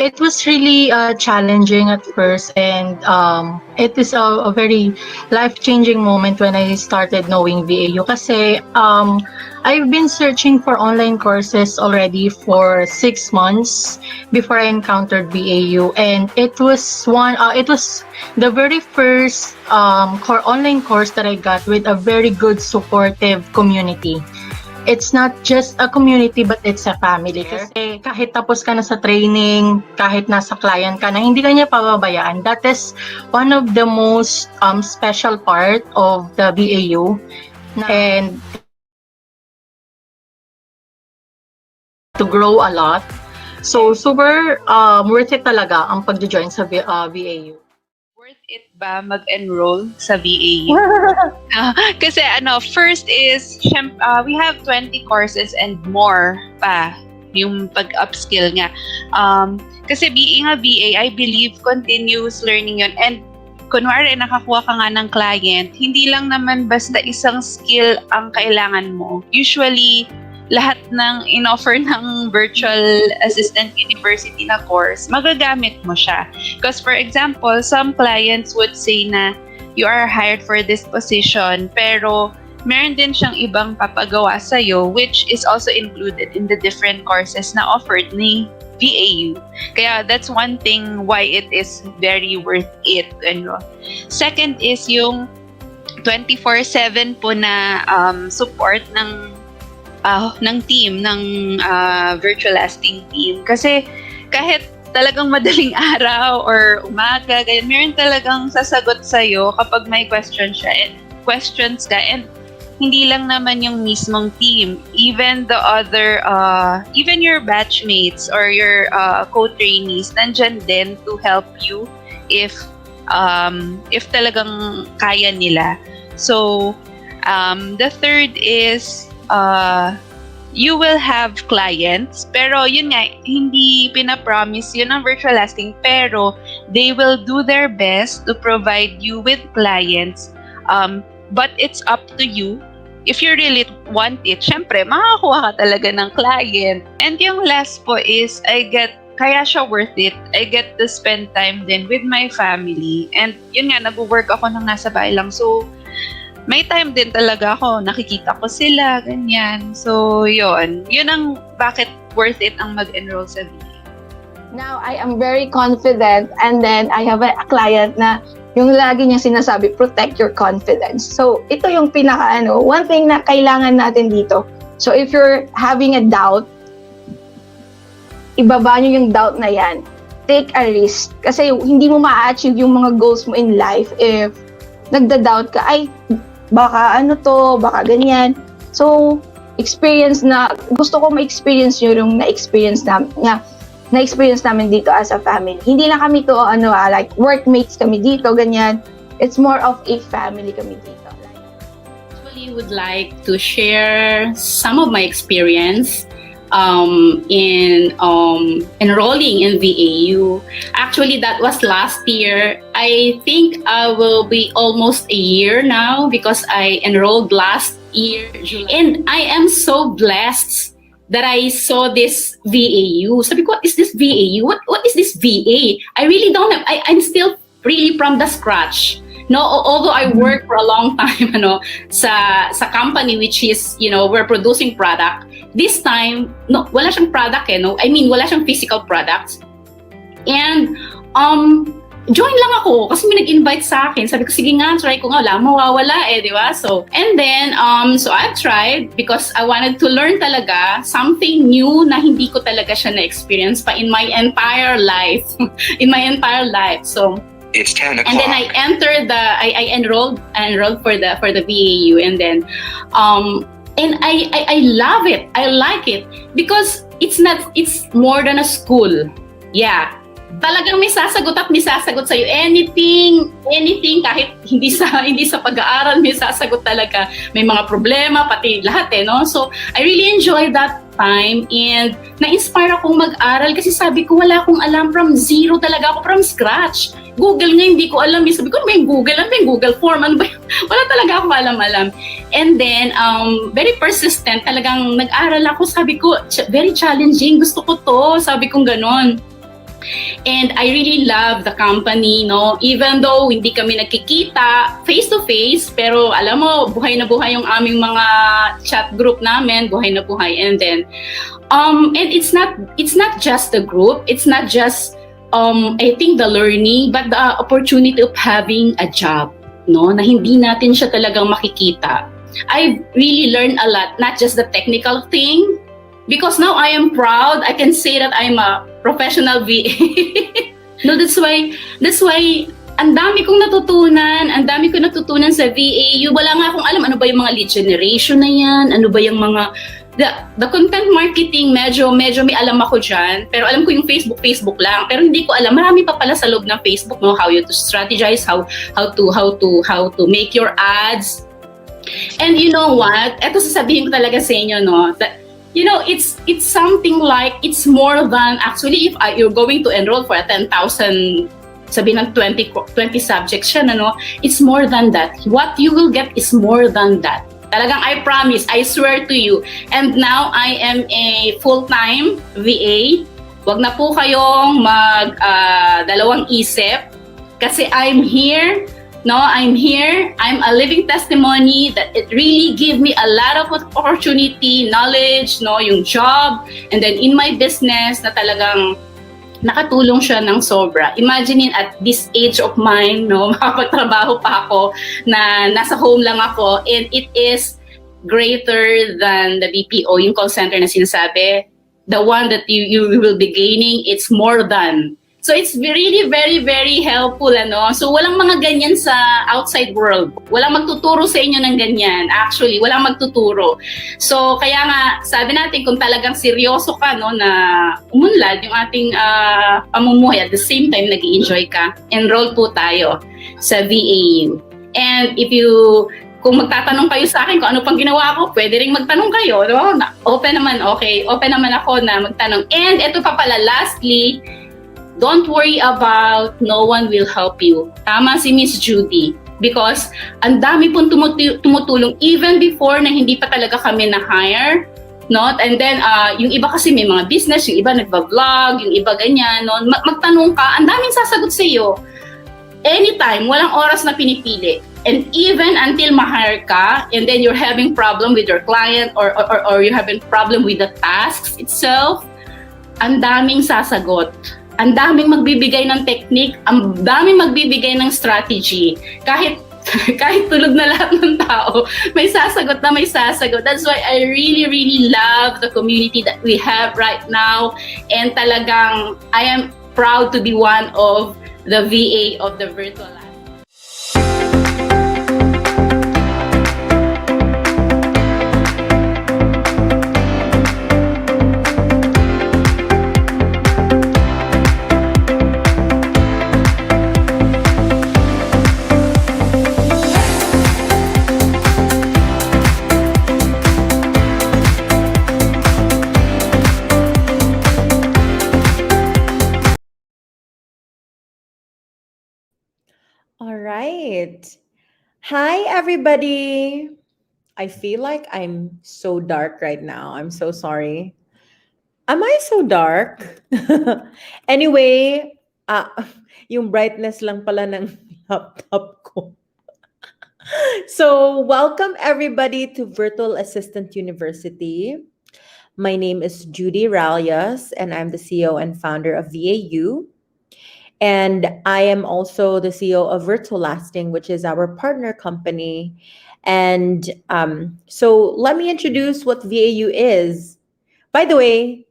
It was really challenging at first, and it is a very life-changing moment when I started knowing VAU. Kasi I've been searching for online courses already for 6 months before I encountered VAU, and it was the very first online course that I got with a very good supportive community. It's not just a community, but it's a family. Kasi kahit tapos ka na sa training, kahit nasa client ka na, hindi ka niya pababayaan. That is one of the most special part of the VAU. And to grow a lot. So, super worth it talaga ang pag-join sa VAU. Worth it ba mag-enroll sa VAU? Kasi first is, we have 20 courses and more pa yung pag-upskill nga. Kasi being a VA, I believe continuous learning yun. And kunwari nakakuha ka nga ng client, hindi lang naman basta isang skill ang kailangan mo. Usually, lahat ng in-offer ng virtual assistant university na course, magagamit mo siya. Because for example, some clients would say na you are hired for this position, pero meron din siyang ibang papagawa sa'yo, which is also included in the different courses na offered ni VAU. Kaya that's one thing why it is very worth it. Second is yung 24/7 po na support ng team, ng virtual assisting team. Kasi kahit talagang madaling araw or umaga, ganyan, meron talagang sasagot sa'yo kapag may questions ka. And hindi lang naman yung mismong team. Even the other, even your batchmates or your co-trainees, nandyan din to help you if talagang kaya nila. So, the third is, you will have clients, pero yun nga, hindi pinapromise yun ang virtual assisting, pero they will do their best to provide you with clients, but it's up to you. If you really want it, syempre, makakuha ka talaga ng client. And yung last po is, kaya siya worth it. I get to spend time din with my family. And yun nga, nag-work ako nang nasa bahay lang. So, may time din talaga ako, nakikita ko sila, ganyan. So, yun ang bakit worth it ang mag-enroll sa VA. Now, I am very confident, and then I have a client na yung lagi niya sinasabi, protect your confidence. So, ito yung one thing na kailangan natin dito. So, if you're having a doubt, ibaba niyo yung doubt na yan. Take a risk. Kasi hindi mo ma-achieve yung mga goals mo in life if nagda-doubt ka, baka baka ganyan. So, gusto ko ma-experience yung na-experience namin dito as a family. Hindi lang kami to, like workmates kami dito, ganyan. It's more of a family kami dito. I would like to share some of my experience in enrolling in VAU. Actually, that was last year. I think I will be almost a year now because I enrolled last year. And I am so blessed that I saw this VAU. Sabi ko, what is this VAU? What is this VA? I really don't have, I'm still really from the scratch. No, although I worked for a long time, sa company which is, we're producing product. This time, no, wala siyang product I mean, wala siyang physical products. And, join lang ako kasi may nag-invite sa akin. Sabi ko, sige nga, try ko nga, wala mawawala di ba? So, and then, so I tried because I wanted to learn talaga something new na hindi ko talaga siya na-experience pa in my entire life. So, it's 10 o'clock. And then I entered I enrolled for the VAU, and then and I love it. I like it because it's more than a school. Yeah. Talagang may sasagot sa'yo. Anything, kahit hindi sa pag-aaral, may sasagot talaga. May mga problema, pati lahat So, I really enjoyed that time, and na-inspire akong mag-aral kasi sabi ko, wala akong alam, from zero talaga ako, from scratch. Google nga, hindi ko alam. Sabi ko, may Google? Ano ba yung Google form? Ano ba? Wala talaga akong alam. And then, very persistent. Talagang nag-aral ako. Sabi ko, very challenging. Gusto ko to. Sabi ko ganon. And I really love the company, no? Even though hindi kami nagkikita face-to-face, pero alam mo, buhay na buhay yung aming mga chat group namin, buhay na buhay. And then, and it's not just the group, it's not just, I think the learning, but the opportunity of having a job, no? Na hindi natin siya talagang makikita. I really learned a lot, not just the technical thing, because now I am proud. I can say that I'm a professional VA. No, that's why ang dami kong natutunan sa VA. Wala nga akong alam ano ba yung mga lead generation na yan, ano ba yung mga the content marketing, medyo may alam ako dyan, pero alam ko yung Facebook lang, pero hindi ko alam, marami pa pala sa loob ng Facebook, no, how you to strategize, how to make your ads. And you know what? Ito sasabihin ko talaga sa inyo, no, that, you know, it's something like, it's more than, actually, if you're going to enroll for a 10,000, sabihin ng 20 subjects siya, no, it's more than that. What you will get is more than that. Talagang I promise, I swear to you. And now, I am a full-time VA. Wag na po kayong dalawang isip, kasi I'm here. No, I'm here. I'm a living testimony that it really gave me a lot of opportunity, knowledge, no, yung job, and then in my business na talagang nakatulong siya ng sobra. Imagine at this age of mine, no, makapagtrabaho pa ako na nasa home lang ako, and it is greater than the BPO, yung call center na sinasabi. The one that you will be gaining, it's more than. So it's really very, very helpful, ano? So walang mga ganyan sa outside world. Walang magtuturo sa inyo ng ganyan. Actually, walang magtuturo. So kaya nga, sabi natin, kung talagang seryoso ka, no, na umunlad yung ating pamumuhay, at the same time, nag-i-enjoy ka, enroll po tayo sa VAU. And kung magtatanong kayo sa akin kung ano pang ginawa ko, pwede ring magtanong kayo, no? Open naman, okay. Open naman ako na magtanong. And ito pa pala, lastly, don't worry about no one will help you. Tama si Miss Judee. Because ang dami pong tumutulong even before na hindi pa talaga kami na-hire. No? And then, yung iba kasi may mga business, yung iba nagba-vlog, yung iba ganyan. No? Magtanong ka, ang daming sasagot sa iyo. Anytime, walang oras na pinipili. And even until ma-hire ka, and then you're having problem with your client or you're having problem with the tasks itself, ang daming sasagot. Ang daming magbibigay ng technique, ang daming magbibigay ng strategy. Kahit tulog na lahat ng tao, may sasagot. That's why I really, really love the community that we have right now. And talagang, I am proud to be one of the VA of the virtual life. All right. Hi, everybody. I feel like I'm so dark right now. I'm so sorry. Am I so dark? Anyway, yung brightness lang pala ng laptop ko. So, welcome everybody to Virtual Assistant University. My name is Judee Rallos, and I'm the CEO and founder of VAU. And I am also the CEO of Virtual Lasting, which is our partner company. And so let me introduce what VAU is. By the way,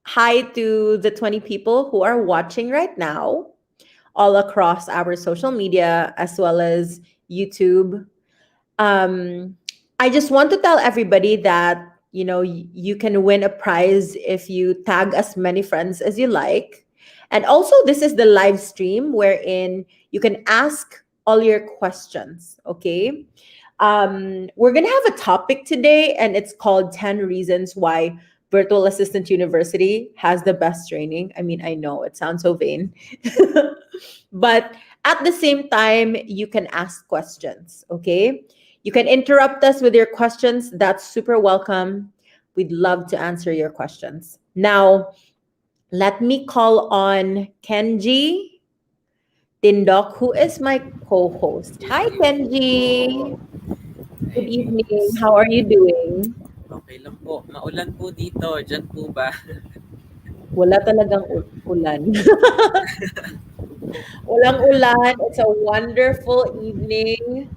hi to the 20 people who are watching right now, all across our social media as well as YouTube. I just want to tell everybody that, you know, you can win a prize if you tag as many friends as you like. And also, this is the live stream wherein you can ask all your questions, okay? We're going to have a topic today, and it's called 10 Reasons Why Virtual Assistant University has the best training. I mean, I know it sounds so vain. But at the same time, you can ask questions, okay? You can interrupt us with your questions. That's super welcome. We'd love to answer your questions. Now, Let me call on Kenji Tindok, who is my co-host. Hi, Ayun Kenji. po. Good Ayun. evening. How are you doing? Okay lang po. Maulan po dito. Diyan po ba? Wala talagang ulan. Walang ulan. It's a wonderful evening.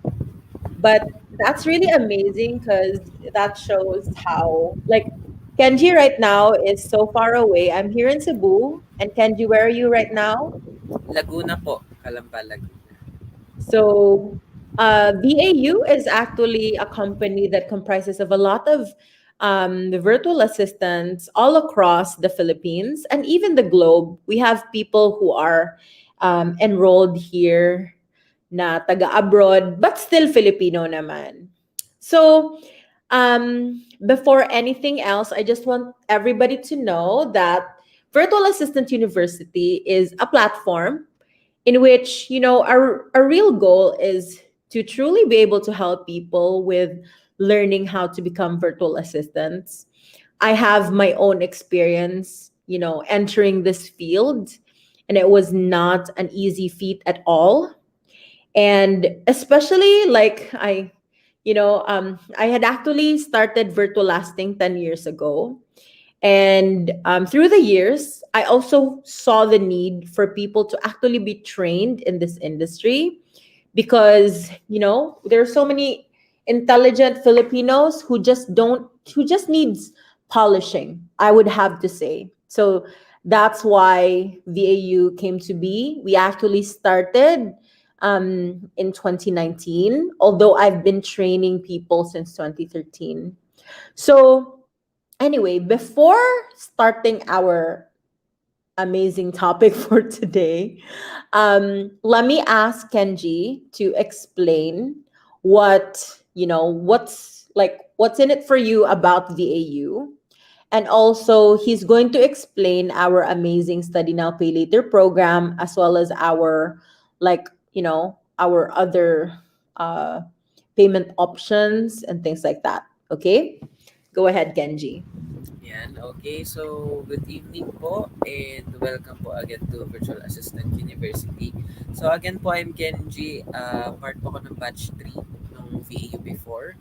But that's really amazing because that shows how, like, Kenji right now is so far away. I'm here in Cebu. And Kenji, where are you right now? Laguna po. Kalamba, Laguna. So, VAU is actually a company that comprises of a lot of the virtual assistants all across the Philippines and even the globe. We have people who are enrolled here na taga abroad, but still Filipino naman. So, before anything else, I just want everybody to know that Virtual Assistant University is a platform in which our real goal is to truly be able to help people with learning how to become virtual assistants. I have my own experience entering this field, and it was not an easy feat at all. And especially like I had actually started virtual lasting 10 years ago, and through the years, I also saw the need for people to actually be trained in this industry because, there are so many intelligent Filipinos who just needs polishing, I would have to say. So that's why VAU came to be. We actually started in 2019, although I've been training people since 2013. So, anyway, before starting our amazing topic for today, let me ask Kenji to explain what's in it for you about VAU. And also, he's going to explain our amazing Study Now, Pay Later program, as well as our other uh, payment options and things like that. Okay? Go ahead, Kenji. Yan. Okay. So, good evening po. And welcome po again to Virtual Assistant University. So, again po, I'm Kenji. Part po ko ng batch 3 ng VAU before.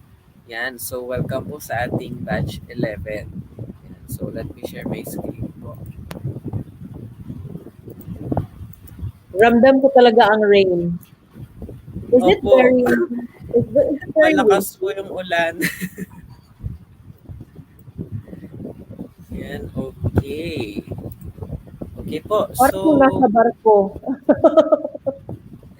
Yan. So, welcome po sa ating batch 11. Yan. So, let me share my screen po. Ramdam ko talaga ang rain. Is it Opo. very is it very Malakas po yung ulan. Yan, okay. Okay po. Parang nasa barko.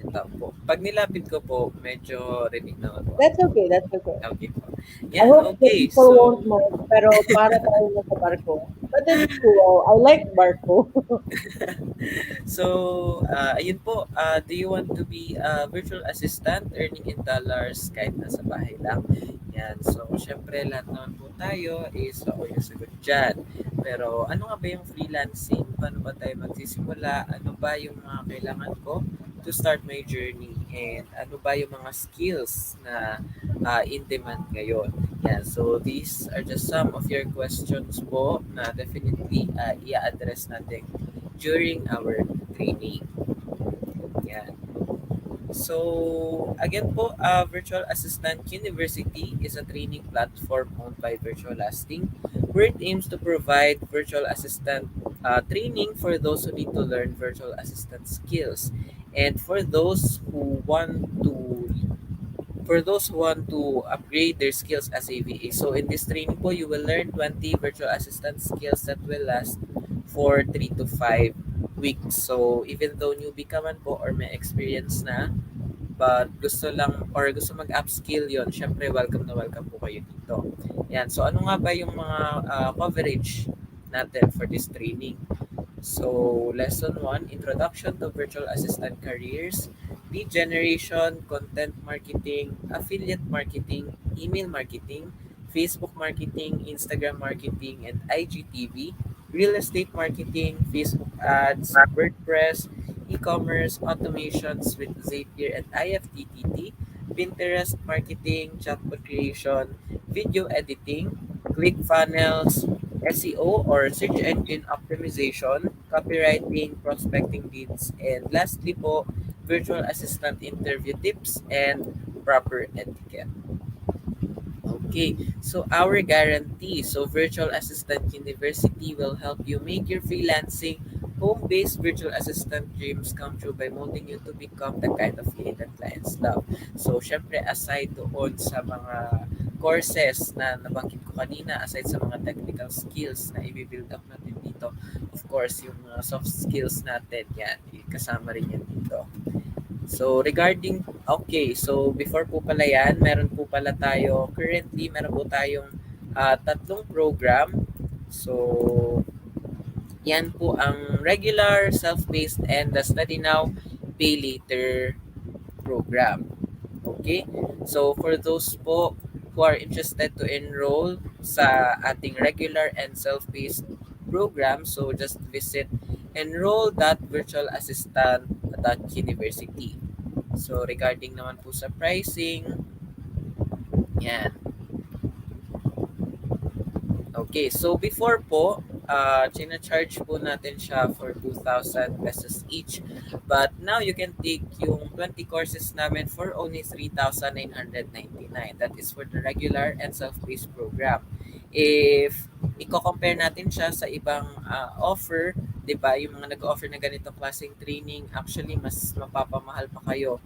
Ito po. Pag nilapit ko po, medyo rinig naman po. That's okay, that's okay. Okay po. I Yan, hope the okay. people So, won't mind, pero para tayo nasa barko. But it's cool. I like barko. ayun po. Do you want to be a virtual assistant earning in dollars kahit nasa bahay lang? Yan. So, syempre, lahat naman po tayo is ako yung sagot dyan. Pero, ano nga ba yung freelancing? Paano ba tayo magsisimula? Ano ba yung mga kailangan ko to start my journey? And ano ba yung mga skills na in demand ngayon? Yan. So, these are just some of your questions po na definitely i-address natin during our training. Yan. So, again po, Virtual Assistant University is a training platform owned by Virtual Lasting where it aims to provide virtual assistant training for those who need to learn virtual assistant skills and for those who want to upgrade their skills as a VA. So in this training po, you will learn 20 virtual assistant skills that will last for 3 to 5 weeks. So even though newbie ka man po or may experience na, but gusto lang or gusto mag-upskill yon, syempre welcome na welcome po kayo dito. Yan. So ano nga ba yung mga coverage natin for this training? So, Lesson 1, Introduction to Virtual Assistant Careers, Lead Generation, Content Marketing, Affiliate Marketing, Email Marketing, Facebook Marketing, Instagram Marketing, and IGTV, Real Estate Marketing, Facebook Ads, WordPress, E-commerce, Automations with Zapier and IFTTT, Pinterest Marketing, Chatbot Creation, Video Editing, Clickfunnels, SEO or search engine optimization, copywriting, prospecting leads, and lastly po, virtual assistant interview tips and proper etiquette. Okay, so our guarantee. So Virtual Assistant University will help you make your freelancing home-based virtual assistant dreams come true by molding you to become the kind of lead that clients love. So syempre aside doon sa mga courses na nabanggit ko kanina, aside sa mga technical skills na i-build up natin dito, of course, yung mga soft skills natin, yan, kasama rin yan dito. So regarding, okay, so before po pala yan, meron po pala tayo, currently meron po tayong tatlong program. So yan po ang regular, self-paced, and the Study Now, Pay Later program. Okay? So for those po who are interested to enroll sa ating regular and self-paced program, so just visit enroll.virtualassistant.university. So regarding naman po sa pricing, yan. Okay, so before po, charge po natin siya for 2,000 pesos each. But now you can take yung 20 courses namin for only 3,999. That is for the regular and self-paced program. If i-compare natin siya sa ibang offer, 'di ba? Yung mga nag-offer na ganitong klaseng training, actually mas mapapamahal pa kayo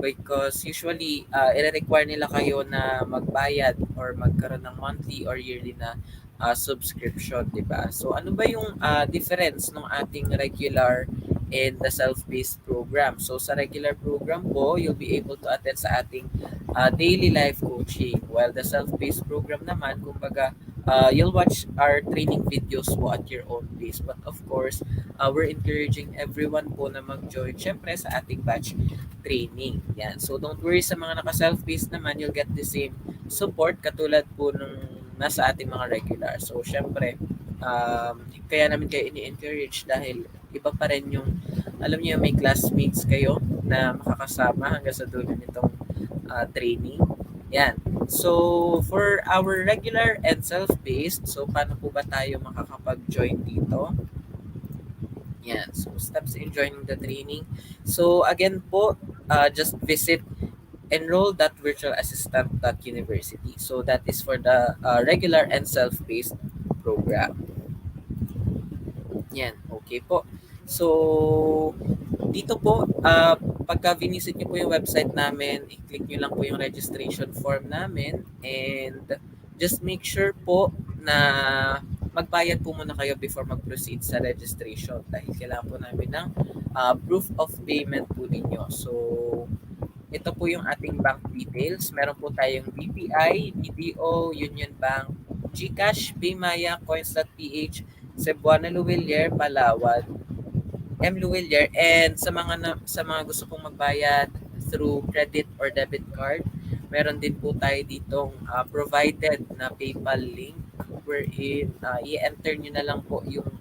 because usually i-require nila kayo na magbayad or magkaroon ng monthly or yearly na subscription, 'di ba? So ano ba yung difference ng ating regular and the self-paced program? So sa regular program po, you'll be able to attend sa ating daily life coaching. While the self-paced program naman, kumbaga you'll watch our training videos po at your own pace. But of course, we're encouraging everyone po na mag-join syempre sa ating batch training. Yan. So don't worry sa mga naka-self-paced naman, you'll get the same support katulad po nung nasa ating mga regular. So syempre, kaya namin kayo ini-encourage dahil iba pa rin yung, alam niyo, may classmates kayo na makakasama hanggang sa dulo nitong training. Yan. So, for our regular and self-paced, so paano po ba tayo makakapag-join dito? Yan. So, steps in joining the training. So, again po, just visit enroll.virtualassistant.university. So, that is for the regular and self-paced program. Yan. Okay po. So, dito po, pagka visit nyo po yung website namin, i-click nyo lang po yung registration form namin and just make sure po na magbayad po muna kayo before mag-proceed sa registration dahil kailangan po namin ng proof of payment po ninyo. So, ito po yung ating bank details. Meron po tayong BPI, BDO, Union Bank, GCash, Paymaya, Coins.ph, Cebuana Luwilier, Palawan, M. Luwilier, and sa mga gusto pong magbayad through credit or debit card, meron din po tayo ditong provided na PayPal link wherein i-enter nyo na lang po yung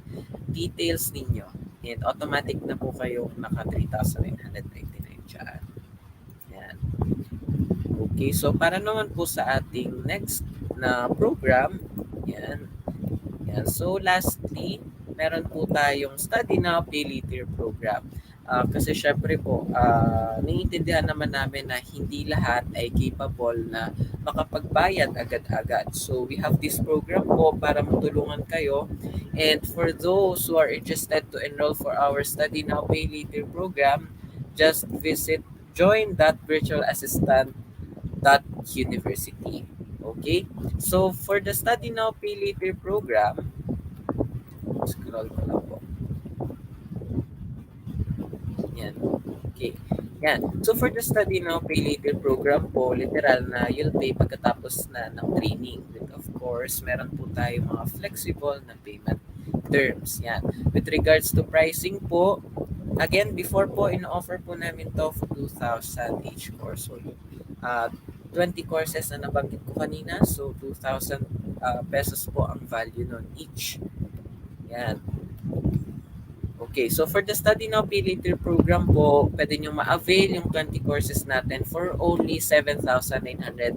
details ninyo and automatic na po kayo naka 3,999 dyan. Yan. Okay, so para naman po sa ating next na program, yan. Yan. So lastly, meron po tayong Study Now, Pay Later program. Kasi syempre po, naiintindihan naman namin na hindi lahat ay capable na makapagbayad agad-agad. So we have this program po para matulungan kayo. And for those who are interested to enroll for our Study Now, Pay Later program, just visit join.virtualassistant.university. Okay? So for the Study Now, Pay Later program, scroll ko lang po. Yan. Okay. Yan. So for the Study Now, Pay Later program po, literal na you'll pay pagkatapos na ng training. But of course, meron po tayo mga flexible na payment terms. Yan. With regards to pricing po, again, before po, in-offer po namin to for 2,000 each course. So, 20 courses na nabanggit ko kanina. So, 2,000 pesos po ang value nun each. Yan. Okay, so for the Study Now, Pay Later program po, pwede nyo ma-avail yung 20 courses natin for only 7,999.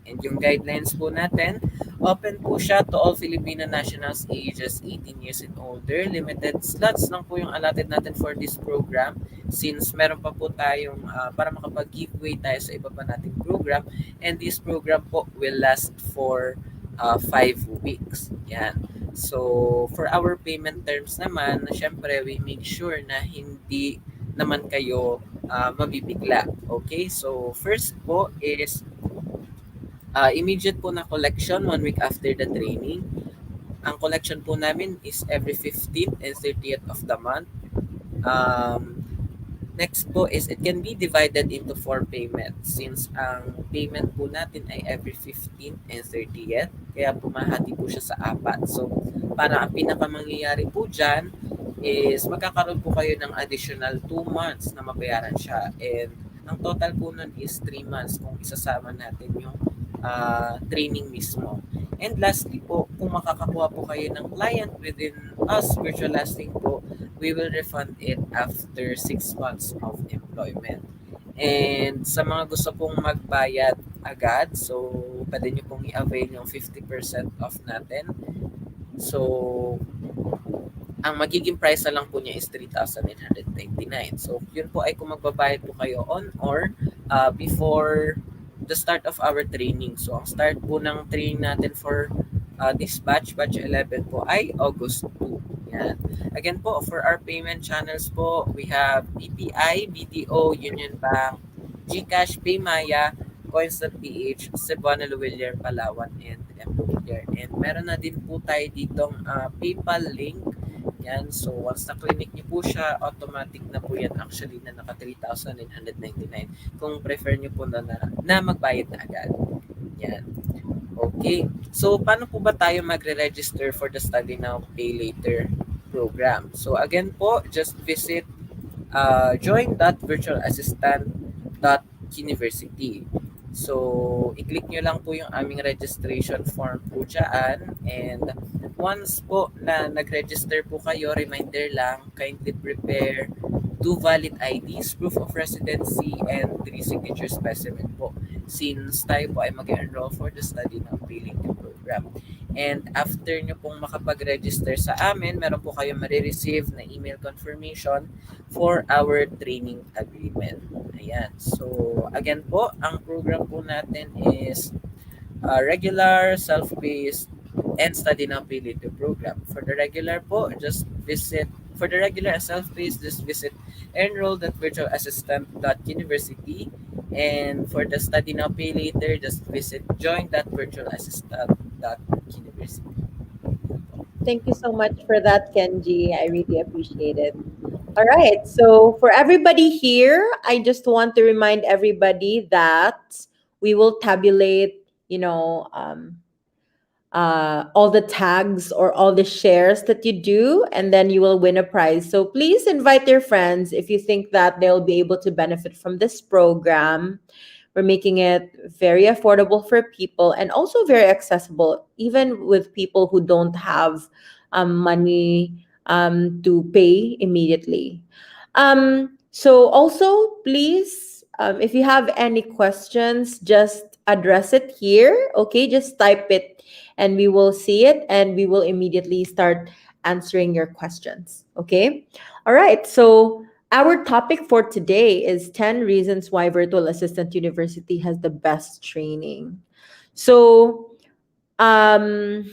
And yung guidelines po natin, Open po siya to all Filipino nationals ages 18 years and older. Limited slots lang po yung allotted natin for this program since meron pa po tayong para makapag-giveaway tayo sa iba pa nating program, and this program po will last for 5 weeks. Yan. So, for our payment terms naman, syempre, we make sure na hindi naman kayo mabibigla. Okay? So, first po is immediate po na collection 1 week after the training. Ang collection po namin is every 15th and 30th of the month. Next po is it can be divided into 4 payments since ang payment po natin ay every 15th and 30th. Kaya pumahati po siya sa 4. So, para ang pinakamangyayari po dyan is magkakaroon po kayo ng additional 2 months na mabayaran siya. And ang total po nun is 3 months kung isasama natin yung training mismo. And lastly po, kung makakakuha po kayo ng client within us, virtual lasting po, we will refund it after 6 months of employment. And sa mga gusto pong magbayad agad, so pwede nyo pong i-avail yung 50% off natin. So, ang magiging price na lang po niya is 3,999. So, yun po ay kung magbabayad po kayo on or before the start of our training. So, ang start po ng training natin for this batch 11 po ay August 2. Yan. Again po, for our payment channels po, we have BPI, BDO, Union Bank, GCash, Paymaya, Coins.ph, Cebuana, Luwilier, Palawan, and Luwilier. And meron na din po tayo ditong PayPal link. Yan. So, once na-clinic niyo po siya, automatic na po yan actually na naka 3,999 kung prefer niyo po na magbayad na agad. Yan. Okay. So, paano po ba tayo magre-register for the Study Now, Pay Later program? So, again po, just visit join.virtualassistant.university. So, i-click nyo lang po yung aming registration form po dyan. And once po na nag-register po kayo, reminder lang, kindly prepare 2 valid IDs, proof of residency, and 3 signature specimen po. Since tayo po ay mag-enroll for the Study Now Pay Later program. And after nyo pong makapag-register sa amin, meron po kayong marireceive na email confirmation for our training agreement. Ayan. So, again po, ang program po natin is regular, self-paced, and Study Now Pay Later program. For the regular po, for the regular and self-paced, just visit enroll.virtualassistant.university. And for the Study Now Pay Later, just visit join.virtualassistant.university. Thank you so much for that, Kenji. I really appreciate it. All right. So for everybody here, I just want to remind everybody that we will tabulate, all the tags or all the shares that you do, and then you will win a prize. So please invite your friends if you think that they'll be able to benefit from this program. We're making it very affordable for people and also very accessible, even with people who don't have money to pay immediately. So also, please, if you have any questions, just address it here. Okay, just type it and we will see it and we will immediately start answering your questions. Okay, all right. So our topic for today is 10 reasons why Virtual Assistant University has the best training. So, so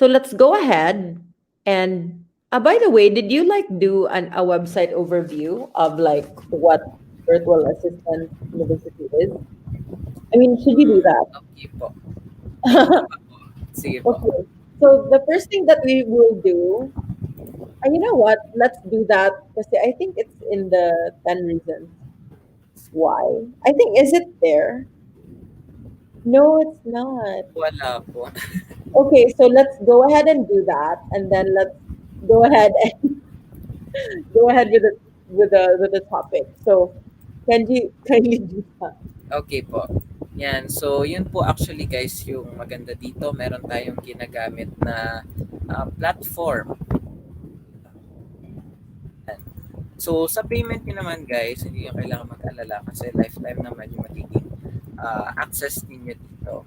let's go ahead and by the way, did you do a website overview of what Virtual Assistant University is? I mean, should you do that? Okay po. Sige po. Okay. So the first thing that we will do, and you know what? Let's do that because I think it's in the 10 reasons why. I think, is it there? No, it's not. Wala po. Okay, so let's go ahead and do that, and then let's go ahead and go ahead with the topic. So, kindly do that. Okay po. Yan. So, yun po actually guys yung maganda dito. Meron tayong ginagamit na platform. Yan. So, sa payment nyo naman guys, hindi nyo kailangan mag-alala kasi lifetime naman yung magiging access ninyo dito.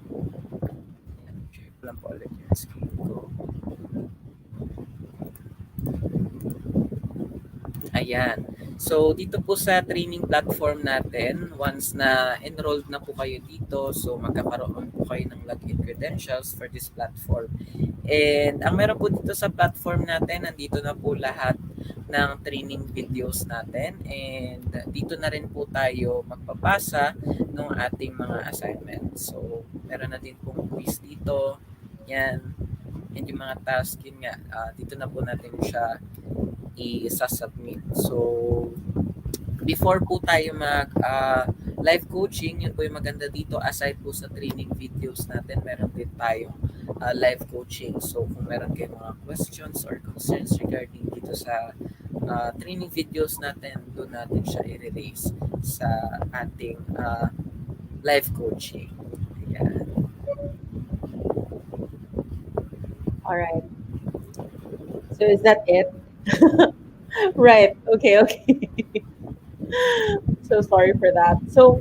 Yan. Share lang po ulit yung screen ko. Ayan. So, dito po sa training platform natin, once na enrolled na po kayo dito, so magkakaroon po kayo ng login credentials for this platform. And ang meron po dito sa platform natin, nandito na po lahat ng training videos natin. And dito na rin po tayo magpapasa ng ating mga assignments. So, meron na din pong quiz dito. Yan. And yung mga task, yun nga, dito na po natin siya i-submit. So, before po tayo mag live coaching, yun po yung maganda dito. Aside po sa training videos natin, meron din tayong live coaching. So, kung meron kayong mga questions or concerns regarding dito sa training videos natin, doon natin siya i-release sa ating live coaching. Ayan. All right. So is that it? Right. Okay. Okay. So sorry for that. So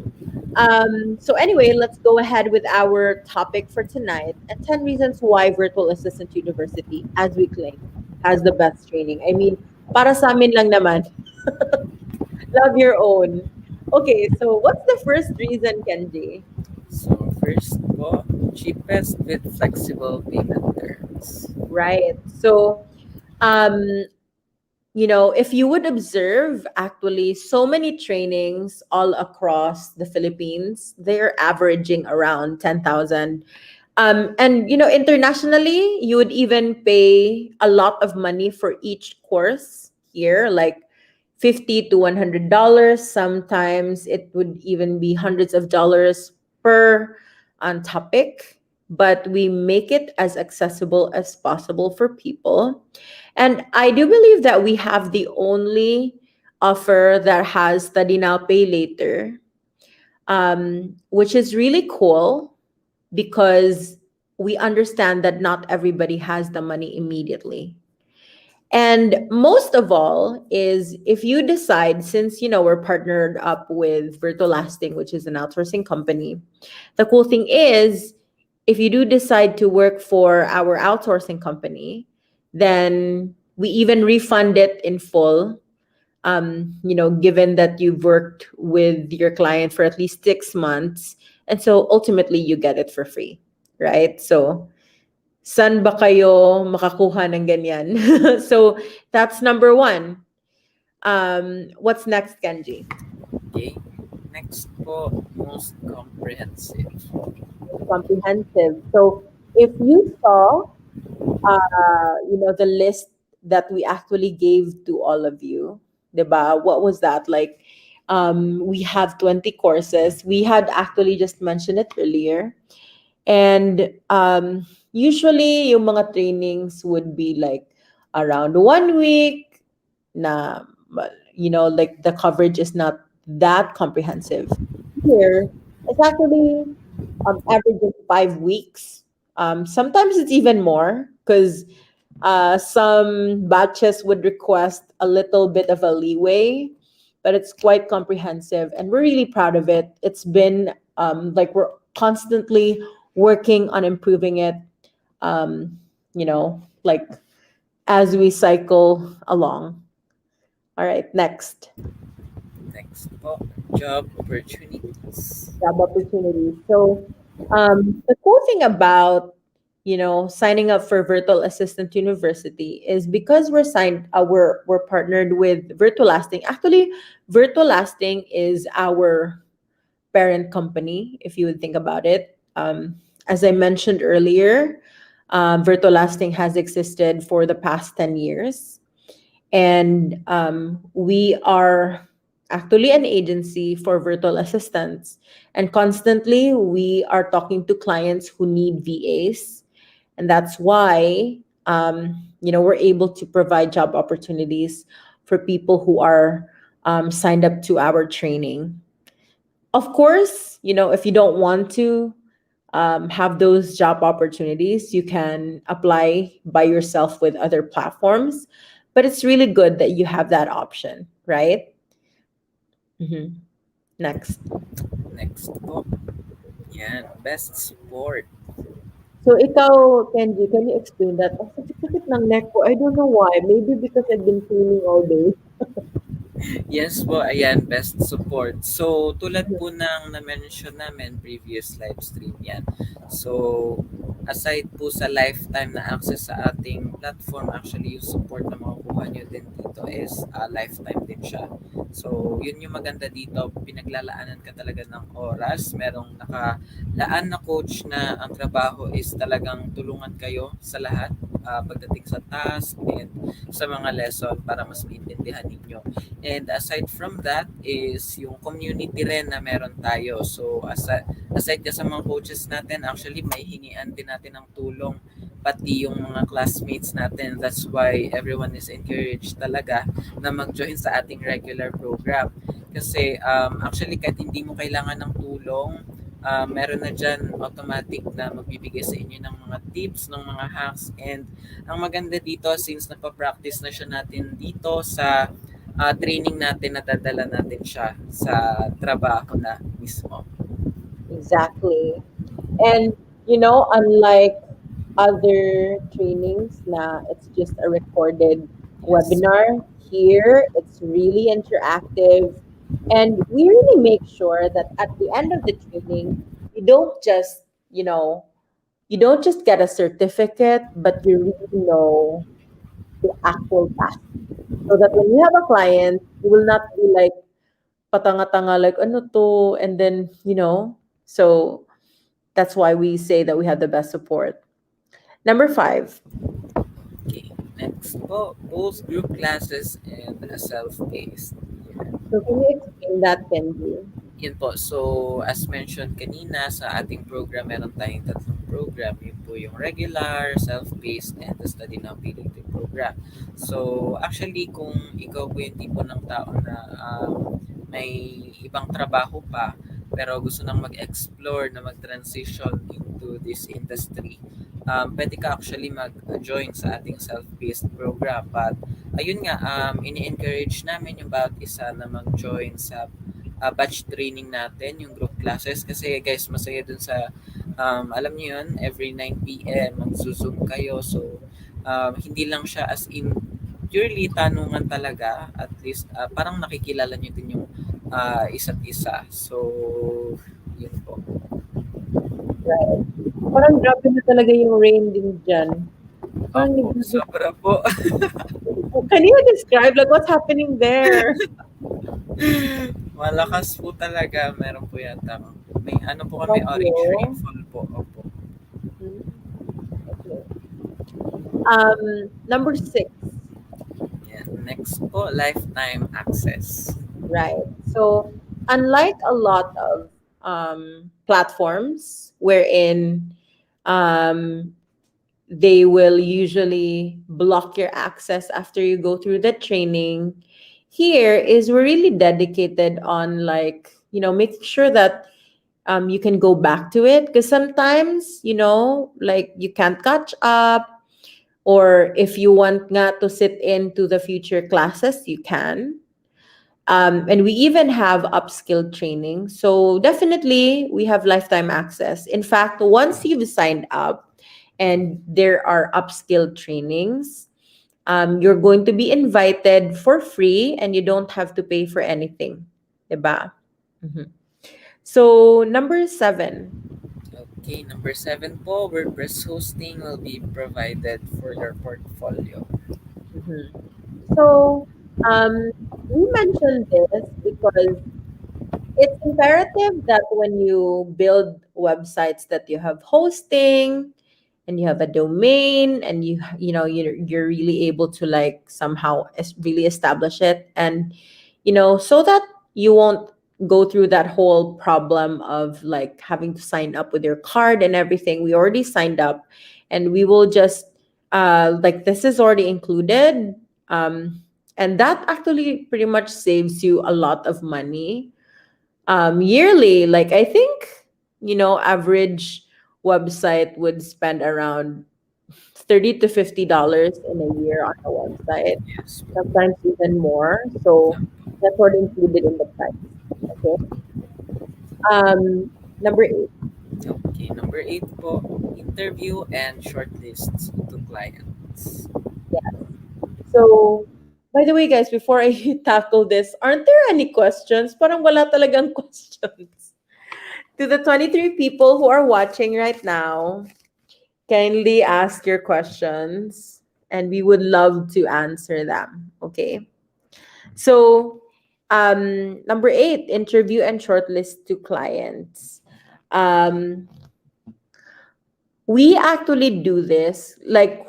anyway, let's go ahead with our topic for tonight. And 10 reasons why Virtual Assistant University, as we claim, has the best training. I mean, para sa amin lang naman. Love your own. Okay, so what's the first reason, Kenji? So, first po, cheapest with flexible payment terms. Right. So, um, if you would observe, actually, so many trainings all across the Philippines, they're averaging around 10,000. And, internationally, you would even pay a lot of money for each course here, like $50 to $100. Sometimes it would even be hundreds of dollars per topic, but we make it as accessible as possible for people. And I do believe that we have the only offer that has study now, pay later, which is really cool because we understand that not everybody has the money immediately. And most of all is if you decide, since we're partnered up with Virtualasting, which is an outsourcing company, the cool thing is if you do decide to work for our outsourcing company, then we even refund it in full. Given that you've worked with your client for at least 6 months, and so ultimately you get it for free, right? So san ba kayo makakuha ng ganyan? So that's number one. What's next, Kenji? Okay. Next po, most comprehensive. Comprehensive. So if you saw, the list that we actually gave to all of you, diba? What was that? Like, we have 20 courses. We had actually just mentioned it earlier. And usually, yung mga trainings would be like around 1 week na, like the coverage is not that comprehensive. Here, it's actually averaging 5 weeks. Sometimes it's even more because some batches would request a little bit of a leeway, but it's quite comprehensive and we're really proud of it. It's been like we're constantly working on improving it, like as we cycle along. All right, next. Next po, job opportunities. Job opportunities. So the cool thing about signing up for Virtual Assistant University is because we're partnered with Virtualasting. Actually, Virtualasting is our parent company, if you would think about it. As I mentioned earlier, Virtualasting has existed for the past 10 years. And we are actually an agency for virtual assistants. And constantly, we are talking to clients who need VAs. And that's why, we're able to provide job opportunities for people who are signed up to our training. Of course, if you don't want to have those job opportunities, you can apply by yourself with other platforms. But it's really good that you have that option, right? Mm-hmm. Next. Next po, yan, best support. So ikaw, Kenji, can you explain that? Ang sakit-sakit ng neck ko. I don't know why. Maybe because I've been cleaning all day. Yes po, ayan, best support. So, tulad po ng na-mention namin previous live stream yan. So, aside po sa lifetime na access sa ating platform, actually yung support na makukuha nyo din dito is lifetime din siya. So, yun yung maganda dito, pinaglalaanan ka talaga ng oras. Merong nakalaan na coach na ang trabaho is talagang tulungan kayo sa lahat pagdating sa task and sa mga lesson para mas maintindihan ninyo. And aside from that is yung community rin na meron tayo. So aside ka sa mga coaches natin, actually may hingian din natin ng tulong pati yung mga classmates natin. That's why everyone is encouraged talaga na mag-join sa ating regular program. Kasi actually kahit hindi mo kailangan ng tulong, meron na dyan automatic na magbibigay sa inyo ng mga tips, ng mga hacks. And ang maganda dito, since napapractice na siya natin dito sa training natin, nadadala natin siya sa trabaho na mismo. Exactly. And, unlike other trainings na it's just a recorded Yes. webinar, here it's really interactive. And we really make sure that at the end of the training, you don't just, you don't just get a certificate, but you really know the actual task. So that when you have a client, you will not be like, patanga-tanga, like, ano to? And then, so that's why we say that we have the best support. Number 5. Okay. Next po, both group classes and self-paced. So can you explain that, Kenji? Yun po. So, as mentioned kanina, sa ating program, meron tayong tatlong program. Yun po yung regular, self-paced, and the study now PDT program. So, actually, kung ikaw po yung tipo ng tao na may ibang trabaho pa, pero gusto nang mag-explore, na mag-transition into this industry, pwede ka actually mag-join sa ating self-paced program. But, ayun nga, ini-encourage namin yung bawat isa na mag-join sa batch training natin, yung group classes. Kasi guys, masaya dun sa, alam niyo yun, every 9 p.m. mag-zoom kayo. So, hindi lang siya as in purely tanungan talaga. At least, parang nakikilala niyo din yung isa't isa. So, yun po. Right. Parang grabe na talaga yung rain din dyan. Parang Opo, sobra po. can you describe like what's happening there? Malakas po talaga. Meron po yata. May ano po kami, orange Okay. rainfall po. Opo. Okay. Number 6. Yeah. Next po, lifetime access. Right. So, unlike a lot of platforms wherein they will usually block your access after you go through the training, here is we're really dedicated on like, making sure that you can go back to it because sometimes, like you can't catch up, or if you want nga to sit into the future classes, you can. And we even have upskill training. So definitely we have lifetime access. In fact, once you've signed up and there are upskill trainings, you're going to be invited for free and you don't have to pay for anything. Diba? Mhm. So number 7. Okay, number 7 po, WordPress hosting will be provided for your portfolio. Mhm. So we mentioned this because it's imperative that when you build websites that you have hosting and you have a domain and you're really able to like somehow really establish it, and so that you won't go through that whole problem of like having to sign up with your card and everything. We already signed up and we will just like this is already included, and that actually pretty much saves you a lot of money yearly. Like I think average website would spend around $30 to $50 in a year on a website, Yes. sometimes even more. So that's already included in the price. Okay. Number 8. Okay. Okay, number 8 po, interview and shortlists to clients. So, by the way, guys, before I tackle this, aren't there any questions? Parang wala talagang questions. To the 23 people who are watching right now, kindly ask your questions and we would love to answer them. Okay. So, number 8, interview and shortlist to clients. Um, we actually do this like,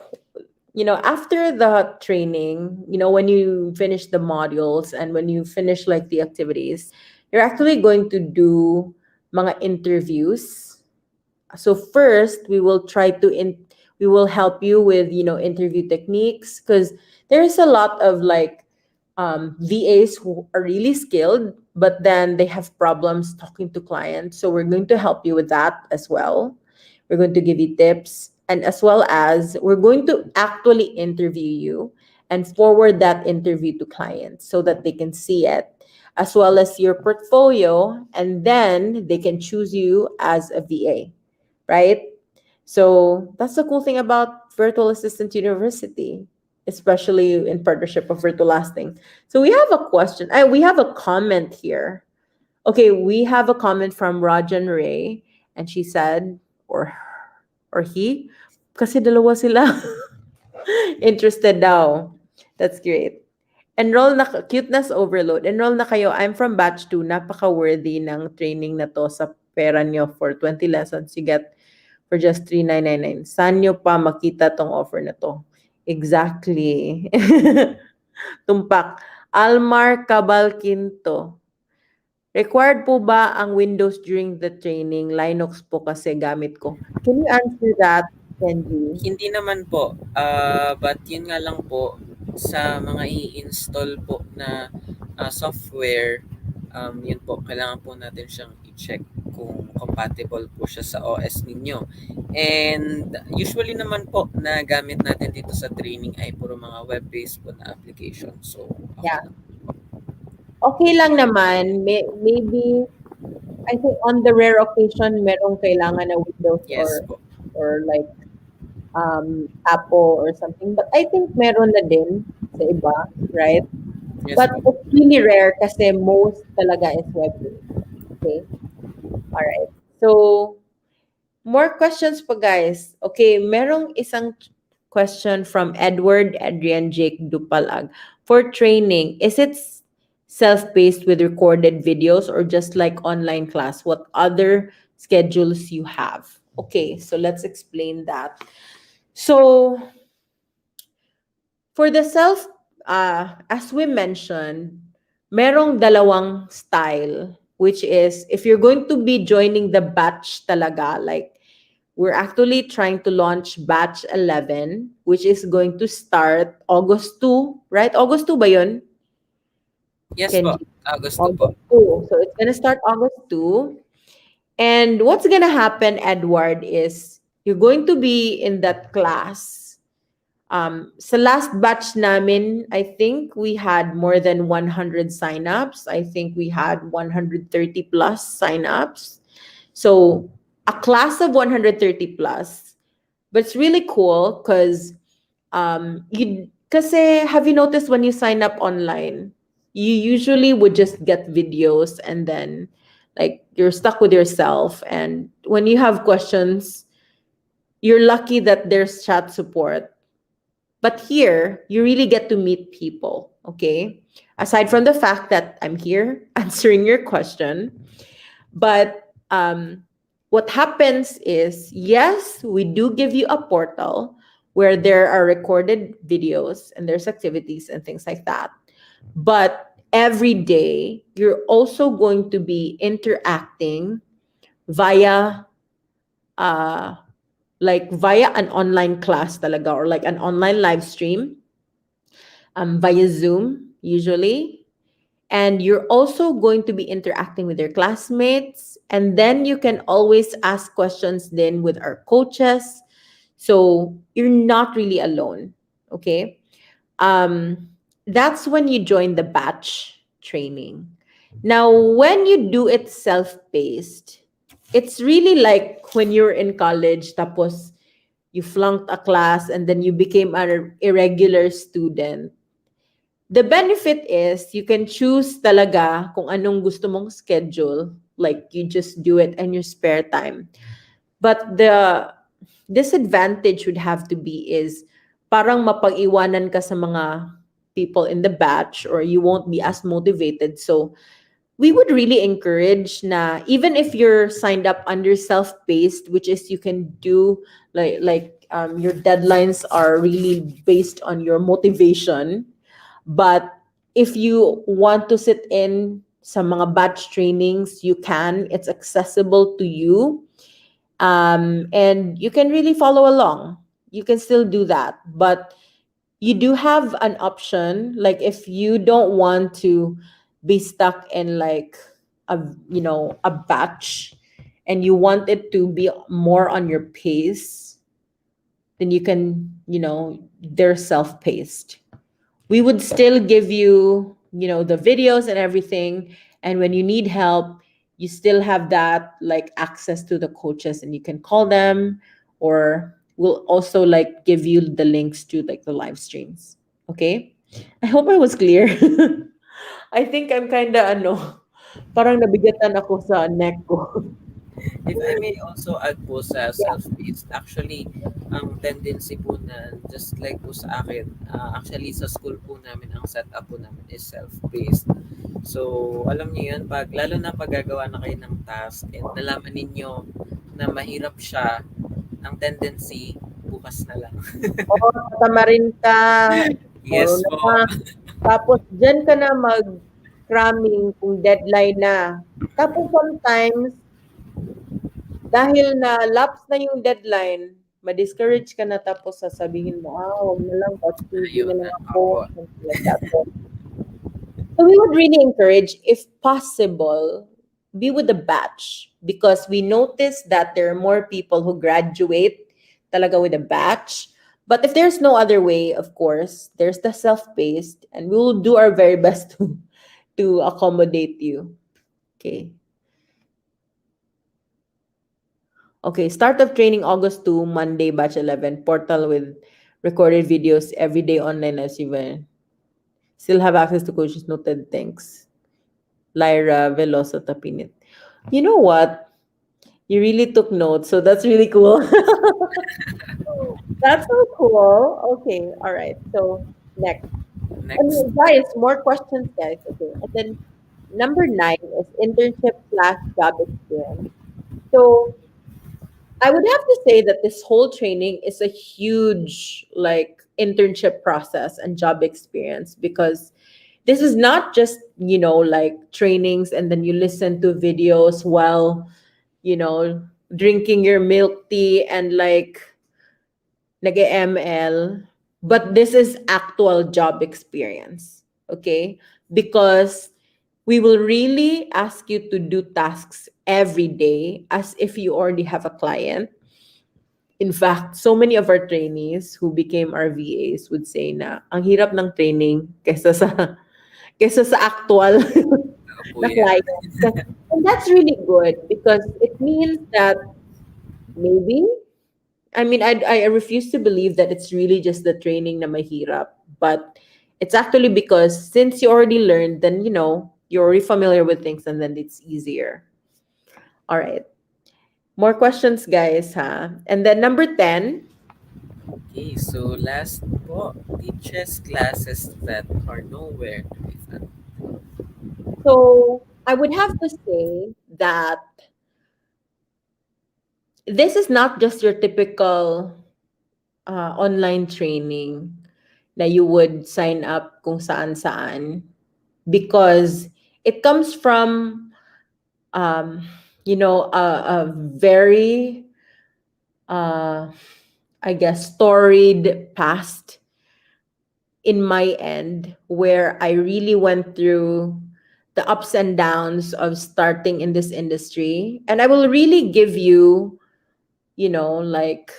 after the training, when you finish the modules and when you finish like the activities, you're actually going to do mga interviews. So first we will help you with interview techniques, because there's a lot of like VAs who are really skilled but then they have problems talking to clients, so we're going to help you with that as well. We're going to give you tips, and as well as we're going to actually interview you and forward that interview to clients so that they can see it, as well as your portfolio, and then they can choose you as a VA, right? So that's the cool thing about Virtual Assistant University, especially in partnership of Virtual Lasting. So we have a question. We have a comment here. Okay, we have a comment from Rajan Ray, and she said, or he, kasi dalawa sila. Interested daw. That's great. Enroll na, cuteness overload. Enroll na kayo. I'm from batch 2. Napaka-worthy ng training na to sa pera nyo. For 20 lessons, you get for just 3,999. Saan nyo pa makita tong offer na to? Exactly. Tumpak. Almar Cabalquinto. Required po ba ang Windows during the training? Linux po kasi gamit ko. Can you answer that, Kenji? Hindi naman po, but yun nga lang po, sa mga i-install po na software, yun po, kailangan po natin siyang i-check kung compatible po siya sa OS ninyo. And usually naman po, na gamit natin dito sa training ay puro mga web-based po na application. So, okay Yeah. lang. Okay lang naman. Maybe, I think on the rare occasion, merong kailangan na Windows Yes po. or like Apple or something. But I think meron na din sa iba, right? Yes But po. it's really rare kasi most talaga is web-based. Okay? All right. So, more questions pa, guys. Okay, merong isang question from Edward Adrian Jake Dupalag. For training, is it self-paced with recorded videos or just like online class? What other schedules you have? Okay, so let's explain that. So, for the self, as we mentioned, merong dalawang style, which is if you're going to be joining the batch talaga, like we're actually trying to launch batch 11, which is going to start August 2, right? August 2 ba yun? Yes po. Kenji? Gusto po. August 2. So it's gonna start August 2. And what's gonna happen, Edward, is you're going to be in that class. Sa last batch namin, I think we had more than 100 signups. I think we had 130 plus signups. So a class of 130 plus. But it's really cool because kasi have you noticed when you sign up online, you usually would just get videos and then like you're stuck with yourself. And when you have questions, you're lucky that there's chat support. But here, you really get to meet people, okay? Aside from the fact that I'm here answering your question. But what happens is, yes, we do give you a portal where there are recorded videos and there's activities and things like that. But every day, you're also going to be interacting via via an online class talaga, or like an online live stream via Zoom usually. And you're also going to be interacting with your classmates. And then you can always ask questions then with our coaches. So you're not really alone. Okay. That's when you join the batch training. Now, when you do it self-paced, it's really like when you're in college, tapos you flunked a class and then you became an irregular student. The benefit is you can choose talaga kung anong gusto mong schedule. Like you just do it in your spare time. But the disadvantage would have to be is parang mapag-iwanan ka sa mga people in the batch or you won't be as motivated. So we would really encourage na even if you're signed up under self-paced, which is you can do your deadlines are really based on your motivation, but if you want to sit in sa mga batch trainings, you can. It's accessible to you. And you can really follow along. You can still do that. But you do have an option. Like if you don't want to be stuck in like a batch and you want it to be more on your pace, then you can, they're self-paced. We would still give you, the videos and everything. And when you need help, you still have that like access to the coaches and you can call them, or we'll also like give you the links to like the live streams. Okay? I hope I was clear. I think I'm kind of parang nabigatan ako sa neck ko. If I may also add po sa self-paced, actually, ang tendency po na just like po sa akin, actually sa school po namin, ang setup po namin is self-paced. So, alam niyo yun, lalo na pag gagawa na kayo ng task and nalaman ninyo na mahirap siya, ang tendency, bukas na lang. Oo, tamarin ka. Yes Meron na po. ka. Tapos, dyan ka na mag-cramming kung deadline na. Tapos, sometimes, dahil na lapse na yung deadline, ma-discourage ka na tapos sasabihin mo, wag na lang, pag-study na Ayun lang na, ako. opo. Something like that. So we would really encourage, if possible, be with the batch because we notice that there are more people who graduate talaga with a batch. But if there's no other way, of course, there's the self-paced and we will do our very best to accommodate you. Okay. Okay, start of training August 2, Monday, batch 11, portal with recorded videos every day online as even. Still have access to coaches noted, thanks. Lyra Veloso Tapinit. You know what? You really took notes, so that's really cool. That's so cool. Okay, all right. So next. Next. Guys, more questions, guys. Okay. And then number 9 is internship/job experience. So I would have to say that this whole training is a huge like internship process and job experience because this is not just, like trainings and then you listen to videos while, drinking your milk tea and like nag-ML, but this is actual job experience, okay? Because we will really ask you to do tasks every day as if you already have a client. In fact, so many of our trainees who became our VAs would say na ang hirap ng training kaysa sa actual Opo na yan. client. And that's really good because it means that maybe, I refuse to believe that it's really just the training na mahirap, but it's actually because since you already learned, then you're already familiar with things and then it's easier. All right. More questions, guys, huh? And then number 10. Okay, so last po, teaches classes that are nowhere to be found. So I would have to say that this is not just your typical online training na you would sign up kung saan-saan because it comes from a very I guess storied past in my end where I really went through the ups and downs of starting in this industry, and I will really give you, like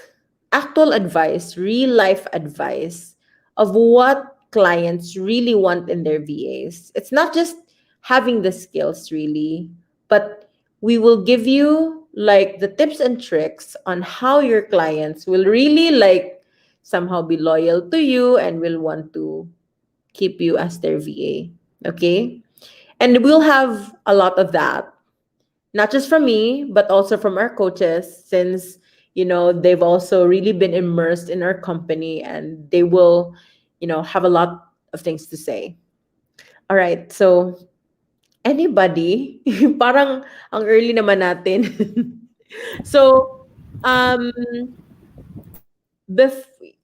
actual advice, real life advice of what clients really want in their VAs. It's not just having the skills really, but we will give you like the tips and tricks on how your clients will really like somehow be loyal to you and will want to keep you as their VA. Okay? And we'll have a lot of that, not just from me, but also from our coaches, since they've also really been immersed in our company and they will, have a lot of things to say. All right. So anybody, parang ang early naman natin. So, um,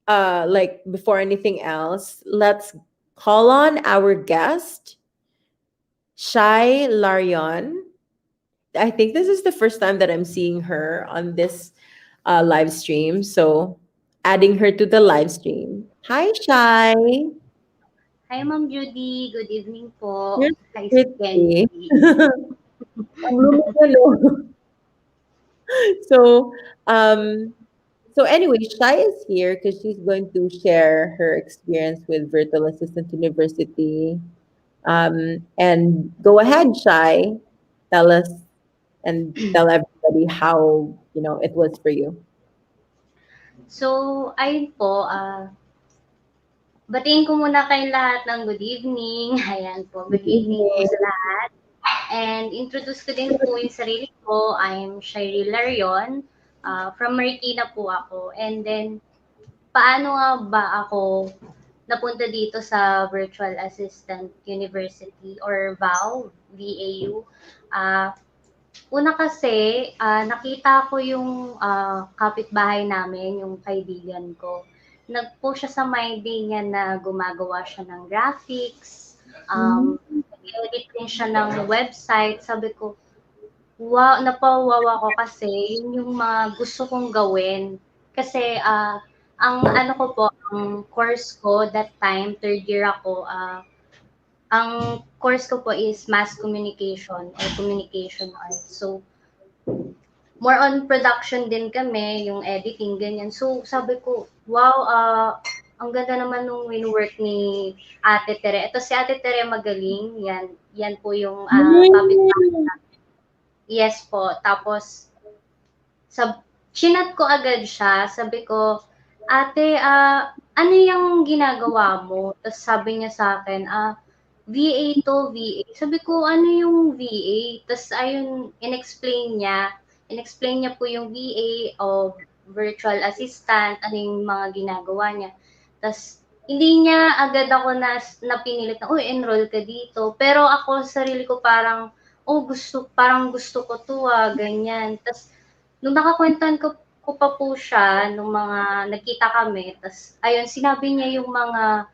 like before anything else, let's call on our guest, Shai Larion. I think this is the first time that I'm seeing her on this live stream. So, adding her to the live stream. Hi, Shai. Hi, Ma'am Judee. Good evening po. You're Hi, so pretty. Kenzie. Ang lumigalo. So, um, so anyway, Shai is here because she's going to share her experience with Virtual Assistant University. And go ahead, Shai. Tell us and tell everybody how it was for you. So, ayun po, batiin ko muna kayong lahat ng good evening. Ayan po, good Good evening po evening. sa lahat. And introduce ko din po yung sarili ko. I'm Shai Larion. From Marikina po ako. And then, paano nga ba ako napunta dito sa Virtual Assistant University or VAU, VAU? Ah, Una kasi, nakita ko yung kapitbahay namin, yung kaibigan ko. Nag-post siya sa My Day niya na gumagawa siya ng graphics, Mm. nag-edit din siya ng website. Sabi ko, wow, napawawa ko kasi yun yung mga gusto kong gawin. Kasi ang ano ko po, ang course ko that time, third year ako, ang course ko po is mass communication or communication arts. So, more on production din kami, yung editing, ganyan. So, sabi ko, wow, ang ganda naman nung win-work ni Ate Tere. Ito si Ate Tere magaling, yan po yung kapitbahay. Mm. Yes po. Tapos, chinat ko agad siya. Sabi ko, Ate, ano yung ginagawa mo? Tapos sabi niya sa akin, VA to, VA. Sabi ko, ano yung VA? Tapos ayun, in-explain niya po yung VA o virtual assistant, ano yung mga ginagawa niya. Tapos, hindi niya agad ako napinilit na, uy, enroll ka dito. Pero ako, sarili ko parang, parang gusto ko to ganyan. Tapos, nung nakakwentuhan ko pa po siya, nung mga nagkita kami, tapos, ayun, sinabi niya yung mga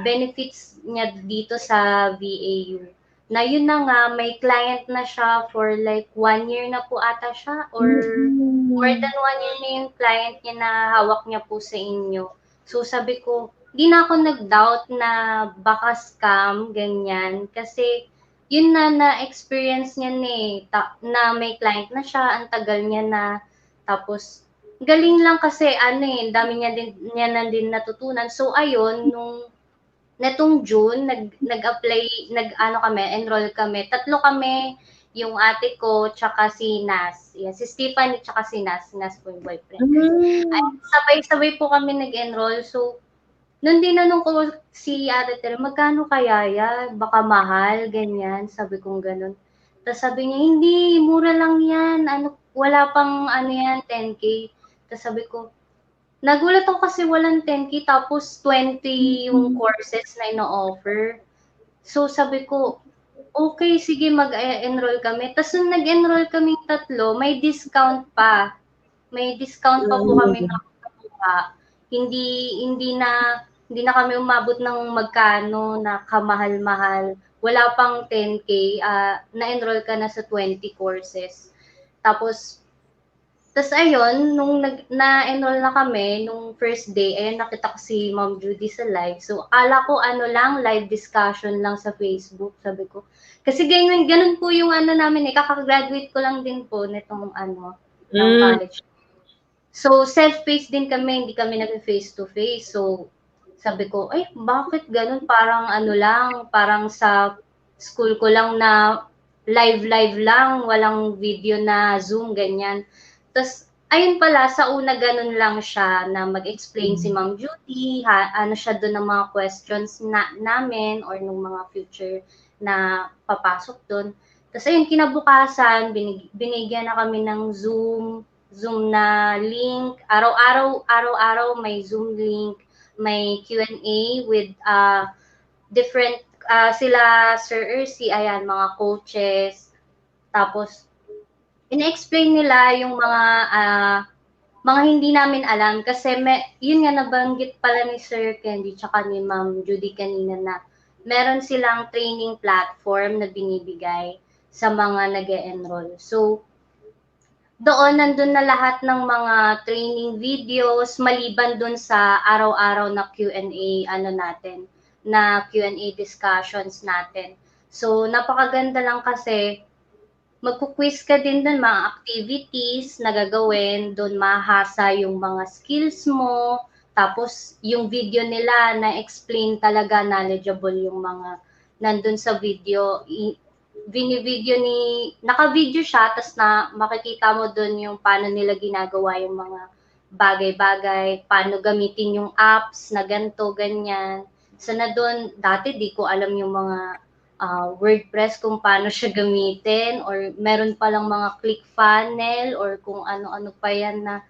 benefits niya dito sa VAU. Na yun na nga, may client na siya for like 1 year na po ata siya or more than 1 year na yung client niya na hawak niya po sa inyo. So sabi ko, di na ako nag-doubt na baka scam, ganyan. Kasi yun na-experience niya na may client na siya, ang tagal niya na. Tapos, galing lang kasi dami niya na din natutunan. So ayun, netong June, nag-apply, enroll kami. Tatlo kami, yung ate ko, tsaka si Nas. Yan, si Stephanie, tsaka si Nas. Si Nas po yung boyfriend. Ay, Mm. sabay-sabay po kami nag-enroll. So, nung tinanong ko si ate Tere, magkano kaya yan? Baka mahal, ganyan. Sabi kong ganun. Tapos sabi niya, hindi, mura lang yan. Wala pang 10K. Tapos sabi ko, nagulat ako kasi walang 10K tapos 20 yung courses na ino-offer. So sabi ko, okay, sige mag-enroll kami. Tapos nung nag-enroll kaming tatlo, may discount pa. May discount pa po kami nakuha. Hindi na kami umabot ng magkano na kamahal-mahal. Wala pang 10K, na-enroll ka na sa 20 courses. Tapos ayun, nung na-enroll na kami, nung first day, ayun, nakita ko si Ma'am Judee sa live. So, akala ko live discussion lang sa Facebook, sabi ko. Kasi ganun po yung namin kakagraduate ko lang din po nitong ng college. So, self-paced din kami, hindi kami nag-face to face. So, sabi ko, ay, bakit ganun? Parang parang sa school ko lang na live lang, walang video na Zoom, ganyan. Tapos, ayun pala, sa una ganun lang siya na mag-explain si Ma'am Judee, ano siya doon ng mga questions namin or ng mga future na papasok doon. Tapos ayun, kinabukasan, binigyan na kami ng Zoom na link. Araw-araw may Zoom link, may Q&A with different sila Sir Ersi, ayan, mga coaches. Tapos, ina-explain nila yung mga hindi namin alam kasi yun nga nabanggit pala ni Sir Candy tsaka ni Ma'am Judee kanina na meron silang training platform na binibigay sa mga nag-e-enroll. So, doon nandun na lahat ng mga training videos maliban dun sa araw-araw na Q&A natin, na Q&A discussions natin. So, napakaganda lang kasi magku-quiz ka din dun, mga activities na gagawin, dun mahasa yung mga skills mo, tapos yung video nila na explain talaga knowledgeable yung mga nandun sa video. Naka-video siya, tas na makikita mo dun yung paano nila ginagawa yung mga bagay-bagay, paano gamitin yung apps na ganito, ganyan. So na dun, dati di ko alam yung mga WordPress kung paano siya gamitin or meron palang mga Clickfunnel or kung ano-ano pa yan na.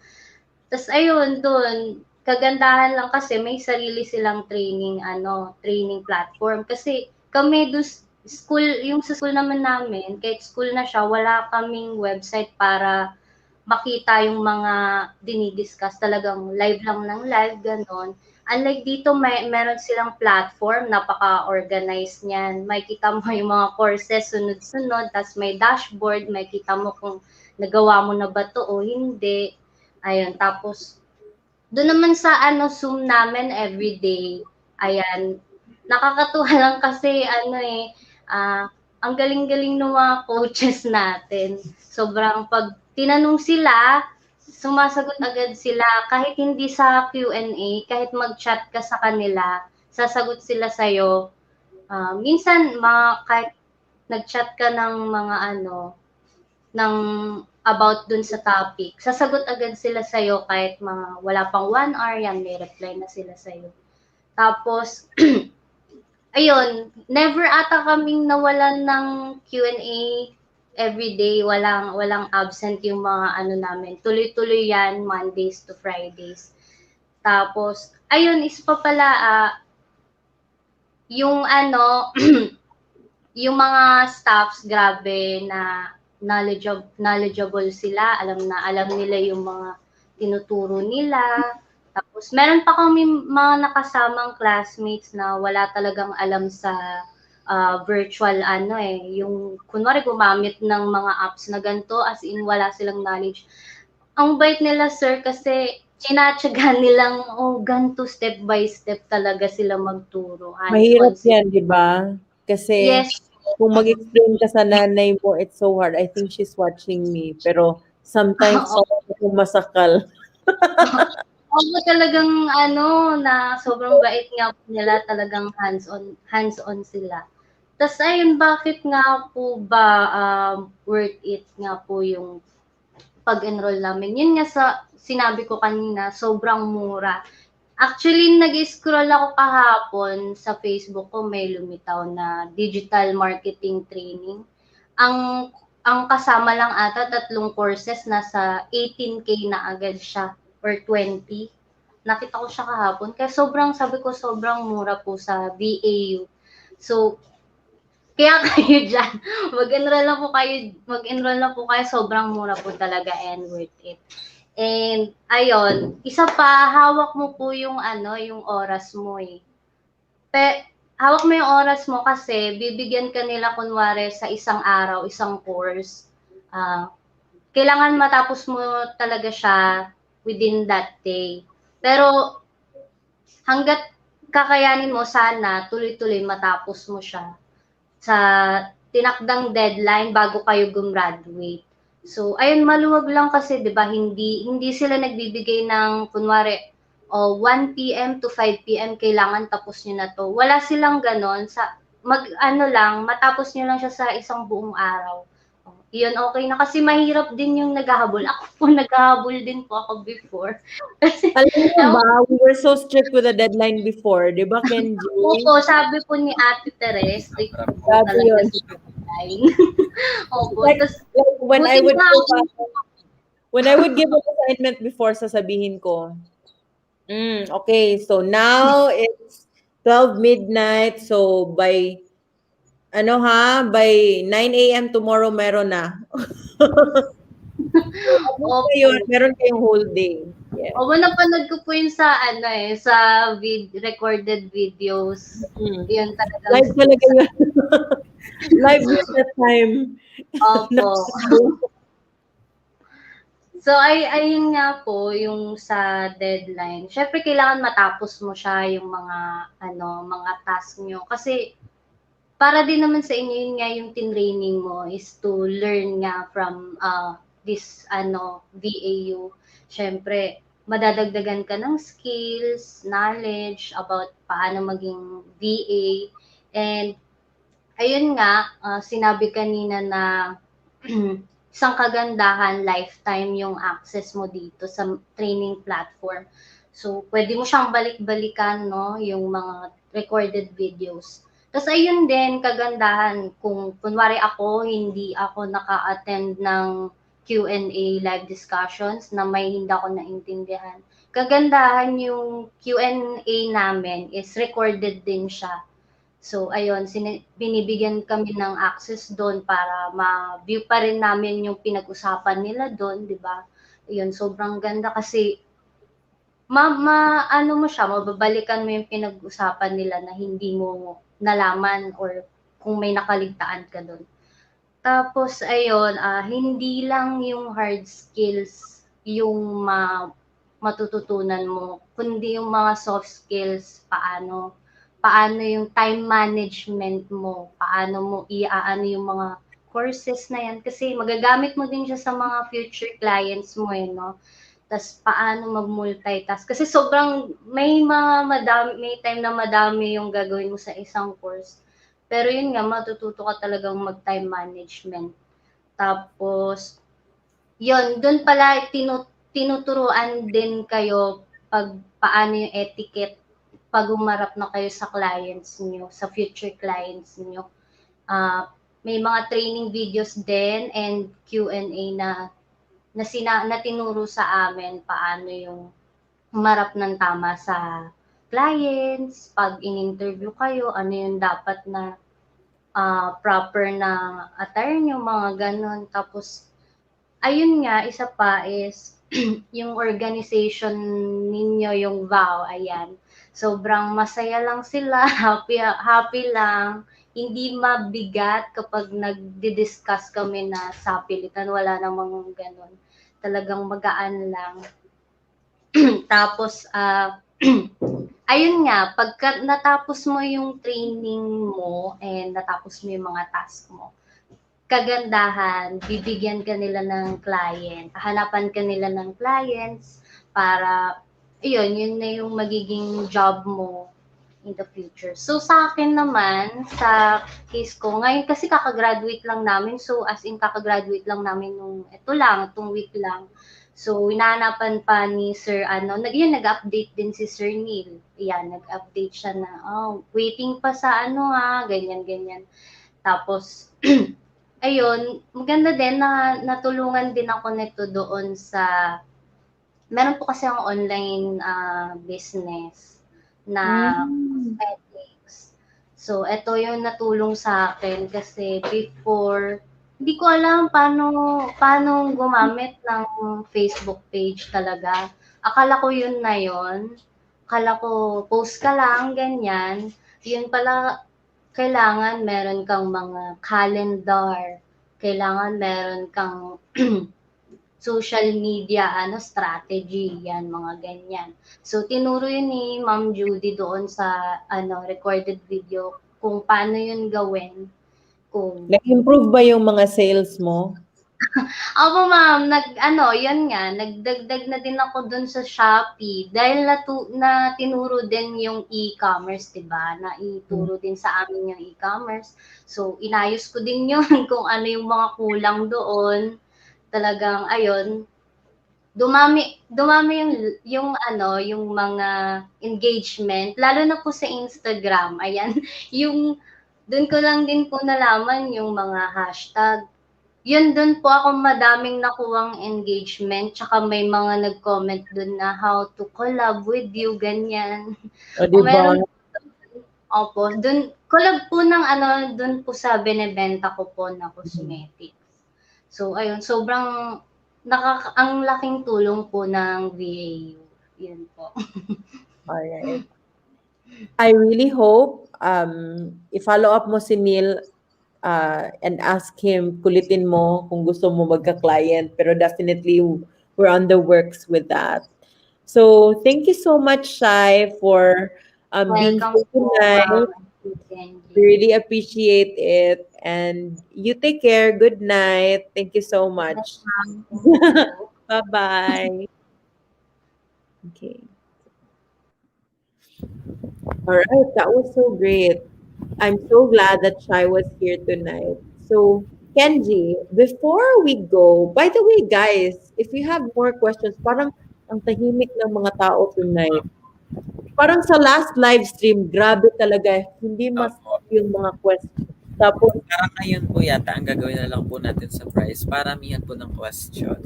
Tapos ayun, dun, kagandahan lang kasi may sarili silang training platform. Kasi kami yung sa school naman namin, kahit school na siya, wala kaming website para makita yung mga dinidiscuss, talagang live lang ng live, ganon. Unlike dito, meron silang platform, napaka-organized niyan. Makikita mo yung mga courses sunod-sunod, tapos may dashboard, makikita mo kung nagawa mo na ba to o hindi. Ayun, tapos doon naman sa Zoom namin everyday, ayan, nakakatuwa lang kasi ang galing-galing ng mga coaches natin. Sobrang pag tinanong sila, sumasagot agad sila kahit hindi sa Q&A, kahit mag-chat ka sa kanila, sasagot sila sa'yo. Minsan, kahit nag-chat ka ng mga ng about dun sa topic, sasagot agad sila sa'yo kahit wala pang 1 hour, yan, may reply na sila sa'yo. Tapos, ayun, never ata kaming nawalan ng Q&A everyday, walang absent yung mga namin. Tuloy-tuloy yan, Mondays to Fridays. Tapos, ayun, isa pa pala, yung yung mga staffs, grabe na knowledgeable sila, alam nila yung mga tinuturo nila. Tapos, meron pa kami mga nakasamang classmates na wala talagang alam sa virtual yung kunwari gumamit ng mga apps na ganito, as in wala silang knowledge. Ang bait nila, sir, kasi tinatsaga nilang, ganito step by step talaga sila magturo. Mahirap yan, di ba? Kasi Yes. kung mag-explain ka sa nanay mo, it's so hard. I think she's watching me. Pero sometimes, kung masakal. Ako talagang na sobrang bait nga po nila, talagang hands-on sila. Tas ayun, bakit nga po ba worth it nga po yung pag-enroll namin? Yun nga sa sinabi ko kanina, sobrang mura. Actually, nag-scroll ako kahapon sa Facebook ko, may lumitaw na digital marketing training. Ang kasama lang ata 3 courses, nasa 18K na agad siya or 20. Nakita ko siya kahapon. Kaya sabi ko, sobrang mura po sa VAU. So, kaya kayo dyan, mag-enroll na po kayo, sobrang mura po talaga and worth it. And, ayun, isa pa, hawak mo po yung yung oras mo eh. Hawak mo yung oras mo kasi bibigyan ka nila kunwari sa isang araw, isang course. Kailangan matapos mo talaga siya within that day. Pero hanggat kakayanin mo, sana tuloy-tuloy matapos mo siya sa tinakdang deadline bago kayo gumraduate. So, ayun, maluwag lang kasi, 'di ba, hindi sila nagbibigay ng kunwari 1 PM to 5 PM kailangan tapos niyo na 'to. Wala silang ganon. matapos niyo lang siya sa isang buong araw. Yun, okay na. Kasi mahirap din yung naghahabol. Ako po, naghahabol din po ako before. Kasi, Alam mo ba, we were so strict with the deadline before, di ba, Kenji? opo, sabi po ni Ate Teres, strict po Sabi talaga yun. sa deadline. Opo, Like, tas, like when I buti would nga, when I would give an assignment before, sasabihin ko, okay, so now it's 12 midnight, so by by 9 a.m. tomorrow meron na. opo. Meron kayong whole day. Yeah. Opo, napanood ko po yun sa, sa recorded videos. Mm. Yun talagang Live talaga yun. Live yun that time. Opo. So, ayun nga po, yung sa deadline. Syempre, kailangan matapos mo siya, yung mga task nyo. Kasi, para din naman sa inyo, yun nga yung tinraining mo is to learn nga from this, VAU. Syempre, madadagdagan ka ng skills, knowledge about paano maging VA. And, ayun nga, sinabi kanina na isang kagandahan, lifetime yung access mo dito sa training platform. So, pwede mo siyang balik-balikan, no, yung mga recorded videos. Tapos ayun din, kagandahan, kung kunwari ako, hindi ako naka-attend ng Q&A live discussions na may hindi ako naintindihan. Kagandahan yung Q&A namin is recorded din siya. So, ayun, binibigyan kami ng access doon para ma-view pa rin namin yung pinag-usapan nila doon, di ba? Ayun, sobrang ganda kasi ano mo siya, mababalikan mo yung pinag-usapan nila na hindi mo nalaman or kung may nakaligtaan ka doon. Tapos, ayun, hindi lang yung hard skills yung matututunan mo, kundi yung mga soft skills, paano yung time management mo, paano mo iaano yung mga courses na yan, kasi magagamit mo din siya sa mga future clients mo no? Tas paano mag-multitask, kasi sobrang may time na madami yung gagawin mo sa isang course. Pero yun nga, matututo ka talagang mag-time management. Tapos, yun, doon pala tinuturuan din kayo paano yung etiquette pag umarap na kayo sa clients niyo, sa future clients niyo. May mga training videos din and Q&A na tinuro sa amin paano yung umarap ng tama sa clients, pag in-interview kayo, ano yung dapat na proper na attire nyo, mga ganon. Tapos, ayun nga, isa pa is yung organization ninyo, yung vow, ayan. Sobrang masaya lang sila, happy lang. Hindi mabigat kapag nagdi-discuss kami na sa pilitan, wala namang ganun. Talagang magaan lang. Tapos, ayun nga, pagka natapos mo yung training mo and natapos mo yung mga task mo, kagandahan, bibigyan ka nila ng client, hanapan ka nila ng clients para, yun na yung magiging job mo in the future. So, sa akin naman, sa case ko, ngayon kasi kakagraduate lang namin, so as in kakagraduate lang namin itong week lang. So, hinahanapan pa ni Sir, nag-update din si Sir Neil. Yan, nag-update siya na, waiting pa sa ganyan. Tapos, ayun, maganda din na natulungan din ako nito doon sa, meron po kasi ang online business na cosmetics. So, ito yung natulong sa akin kasi before, hindi ko alam paano gumamit ng Facebook page talaga. Akala ko yun na yun. Akala ko post ka lang, ganyan. Yun pala, kailangan meron kang mga calendar. Kailangan meron kang social media strategy, yan, mga ganyan. So, tinuro yun ni Ma'am Judee doon sa recorded video kung paano yun gawin. Nag-improve ba yung mga sales mo? Opo, ma'am. Yun nga, nagdagdag na din ako dun sa Shopee dahil tinuro din yung e-commerce, 'di ba? Na ituro din sa amin yung e-commerce. So, inayos ko din yun kung ano yung mga kulang doon. Talagang ayun, dumami yung mga engagement lalo na po sa Instagram. Ayan, yung dun ko lang din po nalaman yung mga hashtag. Yun dun po ako madaming nakuhang engagement tsaka may mga nag-comment dun na how to collab with you, ganyan. O, di O ba? meron opo, dun collab po ng dun po sa binebenta ko po na cosmetics. So ayun, sobrang ang laking tulong po ng VAU. Yun po. Alright. I really hope i-follow up mo si Neil and ask him, kulitin mo kung gusto mo magka-client. Pero definitely, we're on the works with that. So, thank you so much, Shai, for being Welcome here po, tonight. Kenji. We really appreciate it. And you take care. Good night. Thank you so much. Bye-bye. Okay. All right. That was so great. I'm so glad that Shai was here tonight. So, Kenji, before we go, by the way, guys, if you have more questions, parang ang tahimik ng mga tao tonight. Parang sa last live stream, grabe talaga. Hindi mas Opo. yung mga questions. Tapos, Parang ngayon po yata, ang gagawin na lang po natin sa prize, paramihan po ng question.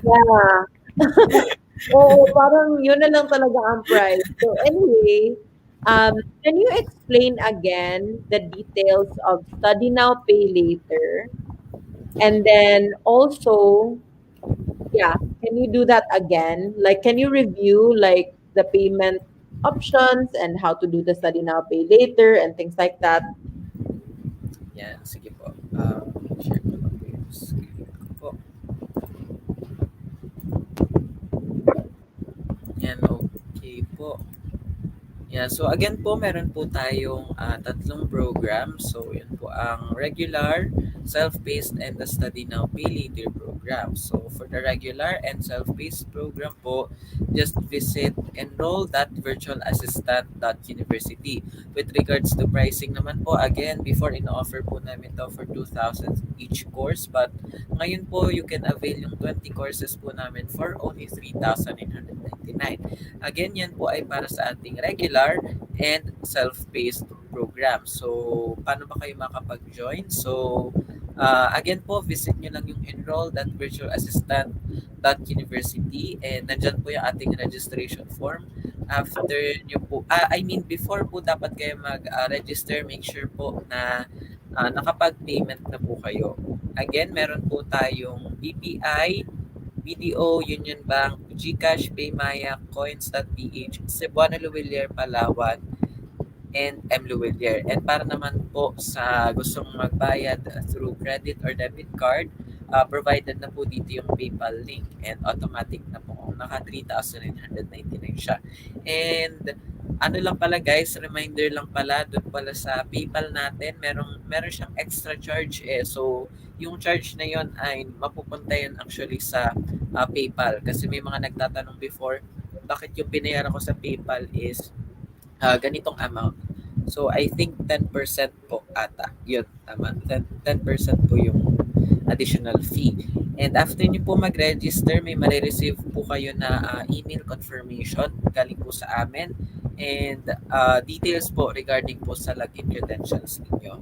yeah. Oo, parang yun na lang talaga ang price. So anyway, can you explain again the details of study now, pay later? And then also, yeah, can you do that again? Like, can you review like the payment options and how to do the study now, pay later and things like that? Yan, sige po. Share ko lang po yung screen ko po. Yan, okay po. Yeah, so again po, meron po tayong tatlong program. So, yun po ang regular, self-paced, and the study now, pay later program. So, for the regular and self-paced program po, just visit enroll.virtualassistant.university. With regards to pricing naman po, again, before in-offer po namin to for 2,000 each course. But ngayon po, you can avail yung 20 courses po namin for only 3,999. Again, yan po ay para sa ating regular and self-paced program. So, paano ba kayo makapag-join? So, again po, visit nyo lang yung enroll.virtualassistant.university and nandyan po yung ating registration form. After nyo po, before po dapat kayo mag-register, make sure po na nakapag-payment na po kayo. Again, meron po tayong BPI, BDO, Union Bank, GCash, Paymaya, Coins.ph, Cebuano Luwilier, Palawan, and M. Luwilier. And para naman po sa gustong magbayad through credit or debit card, provided na po dito yung PayPal link and automatic na po. Naka 3,999 siya. And ano lang pala guys, reminder lang pala, doon pala sa PayPal natin, meron siyang extra charge eh. So, yung charge na yon ay mapupunta yun actually sa PayPal. Kasi may mga nagtatanong before, bakit yung binayaran ko sa PayPal is ganitong amount. So, I think 10% po ata. Yun, tama. 10% po yung additional fee. And after nyo po mag-register, may marireceive po kayo na email confirmation galing po sa amin. And details po regarding po sa login credentials ninyo.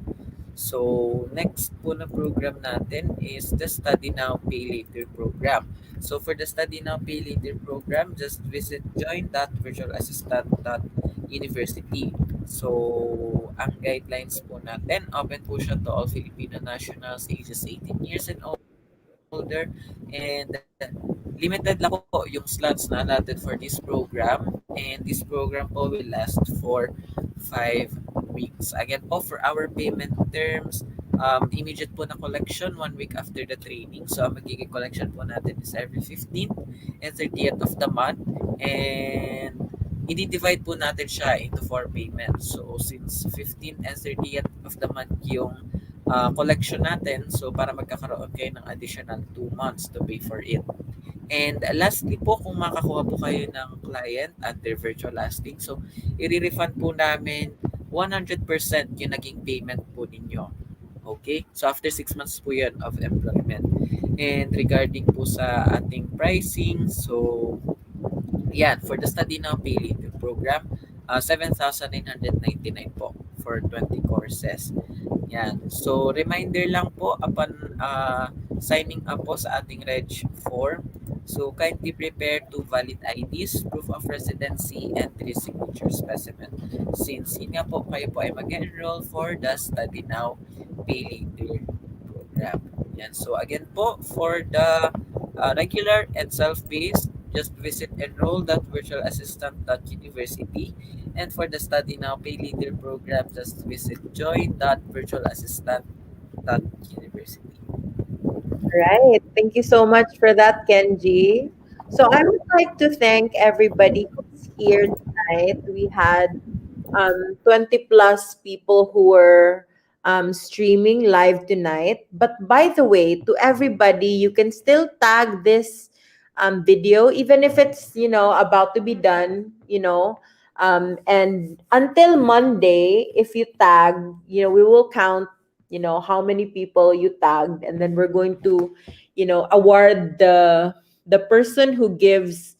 So, next po na program natin is the Study Now, Pay Later program. So, for the Study Now, Pay Later program, just visit join.virtualassistant.university. So, ang guidelines po natin, open po siya to all Filipino nationals ages 18 years and older. And limited lang po yung slots na allotted for this program. And this program po will last for 5 weeks. Again po, for our payment terms, immediate po na collection 1 week after the training. So, ang magiging collection po natin is every 15th and 30th of the month. And i-divide po natin siya into 4 payments. So, since 15th and 30th of the month yung collection natin. So, para magkakaroon kayo ng additional 2 months to pay for it. And lastly po, kung makakuha po kayo ng client under virtual lasting, so i-refund po namin 100% yung naging payment po ninyo. Okay? So after 6 months po yun of employment. And regarding po sa ating pricing, so yan, for the Study Now Pay Later program, 7,999 po for 20 courses. Yan. So, reminder lang po upon signing up po sa ating reg form. So, kindly prepare two valid IDs, proof of residency, and 3 signature specimen. Since yun nga po, kayo po ay mag-enroll for the Study Now Pay Later program. Yan. So, again po, for the regular and self-paced, just visit enroll.virtualassistant.university. And for the Study Now Pay Later program, just visit join.virtualassistant.university. Right. Thank you so much for that, Kenji. So I would like to thank everybody who's here tonight. We had 20 plus people who were streaming live tonight. But by the way, to everybody, you can still tag this video, even if it's, about to be done, and until Monday, if you tag, we will count, how many people you tagged, and then we're going to, award the person who gives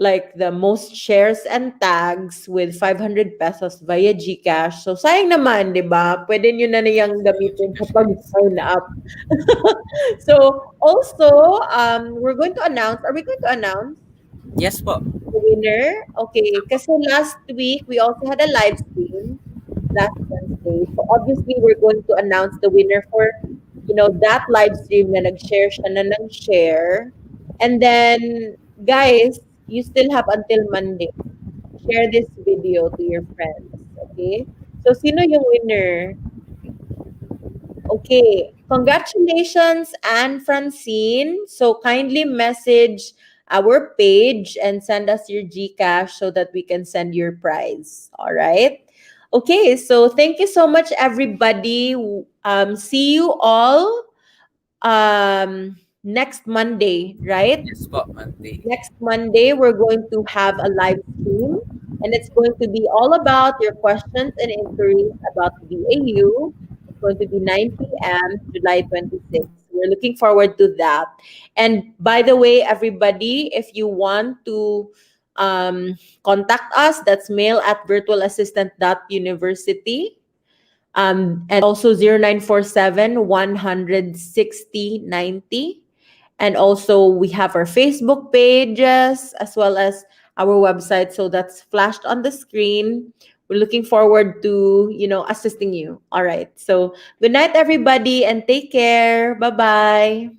like the most shares and tags with 500 pesos via GCash. So sayang naman, 'di ba? Pwede niyo na niyang gamitin sa pag-sign up. So also, we're going to announce. Are we going to announce Yes po. the winner? Okay, kasi last week we also had a live stream last Wednesday. So obviously we're going to announce the winner for that live stream na nag-share siya na ng share. And then guys, you still have until Monday. Share this video to your friends, okay? So sino yung winner? Okay, congratulations, Anne Francine. So kindly message our page and send us your GCash so that we can send your prize. All right. Okay, so thank you so much, everybody. See you all next Monday, right? Yes po, Monday. Next Monday, we're going to have a live stream, and it's going to be all about your questions and inquiries about VAU. It's going to be 9 p.m. July 26th. We're looking forward to that. And by the way, everybody, if you want to contact us, that's mail@virtualassistant.university. And also 0947 160 90. And also we have our Facebook pages as well as our website. So that's flashed on the screen. We're looking forward to, assisting you. All right. So good night, everybody, and take care. Bye-bye.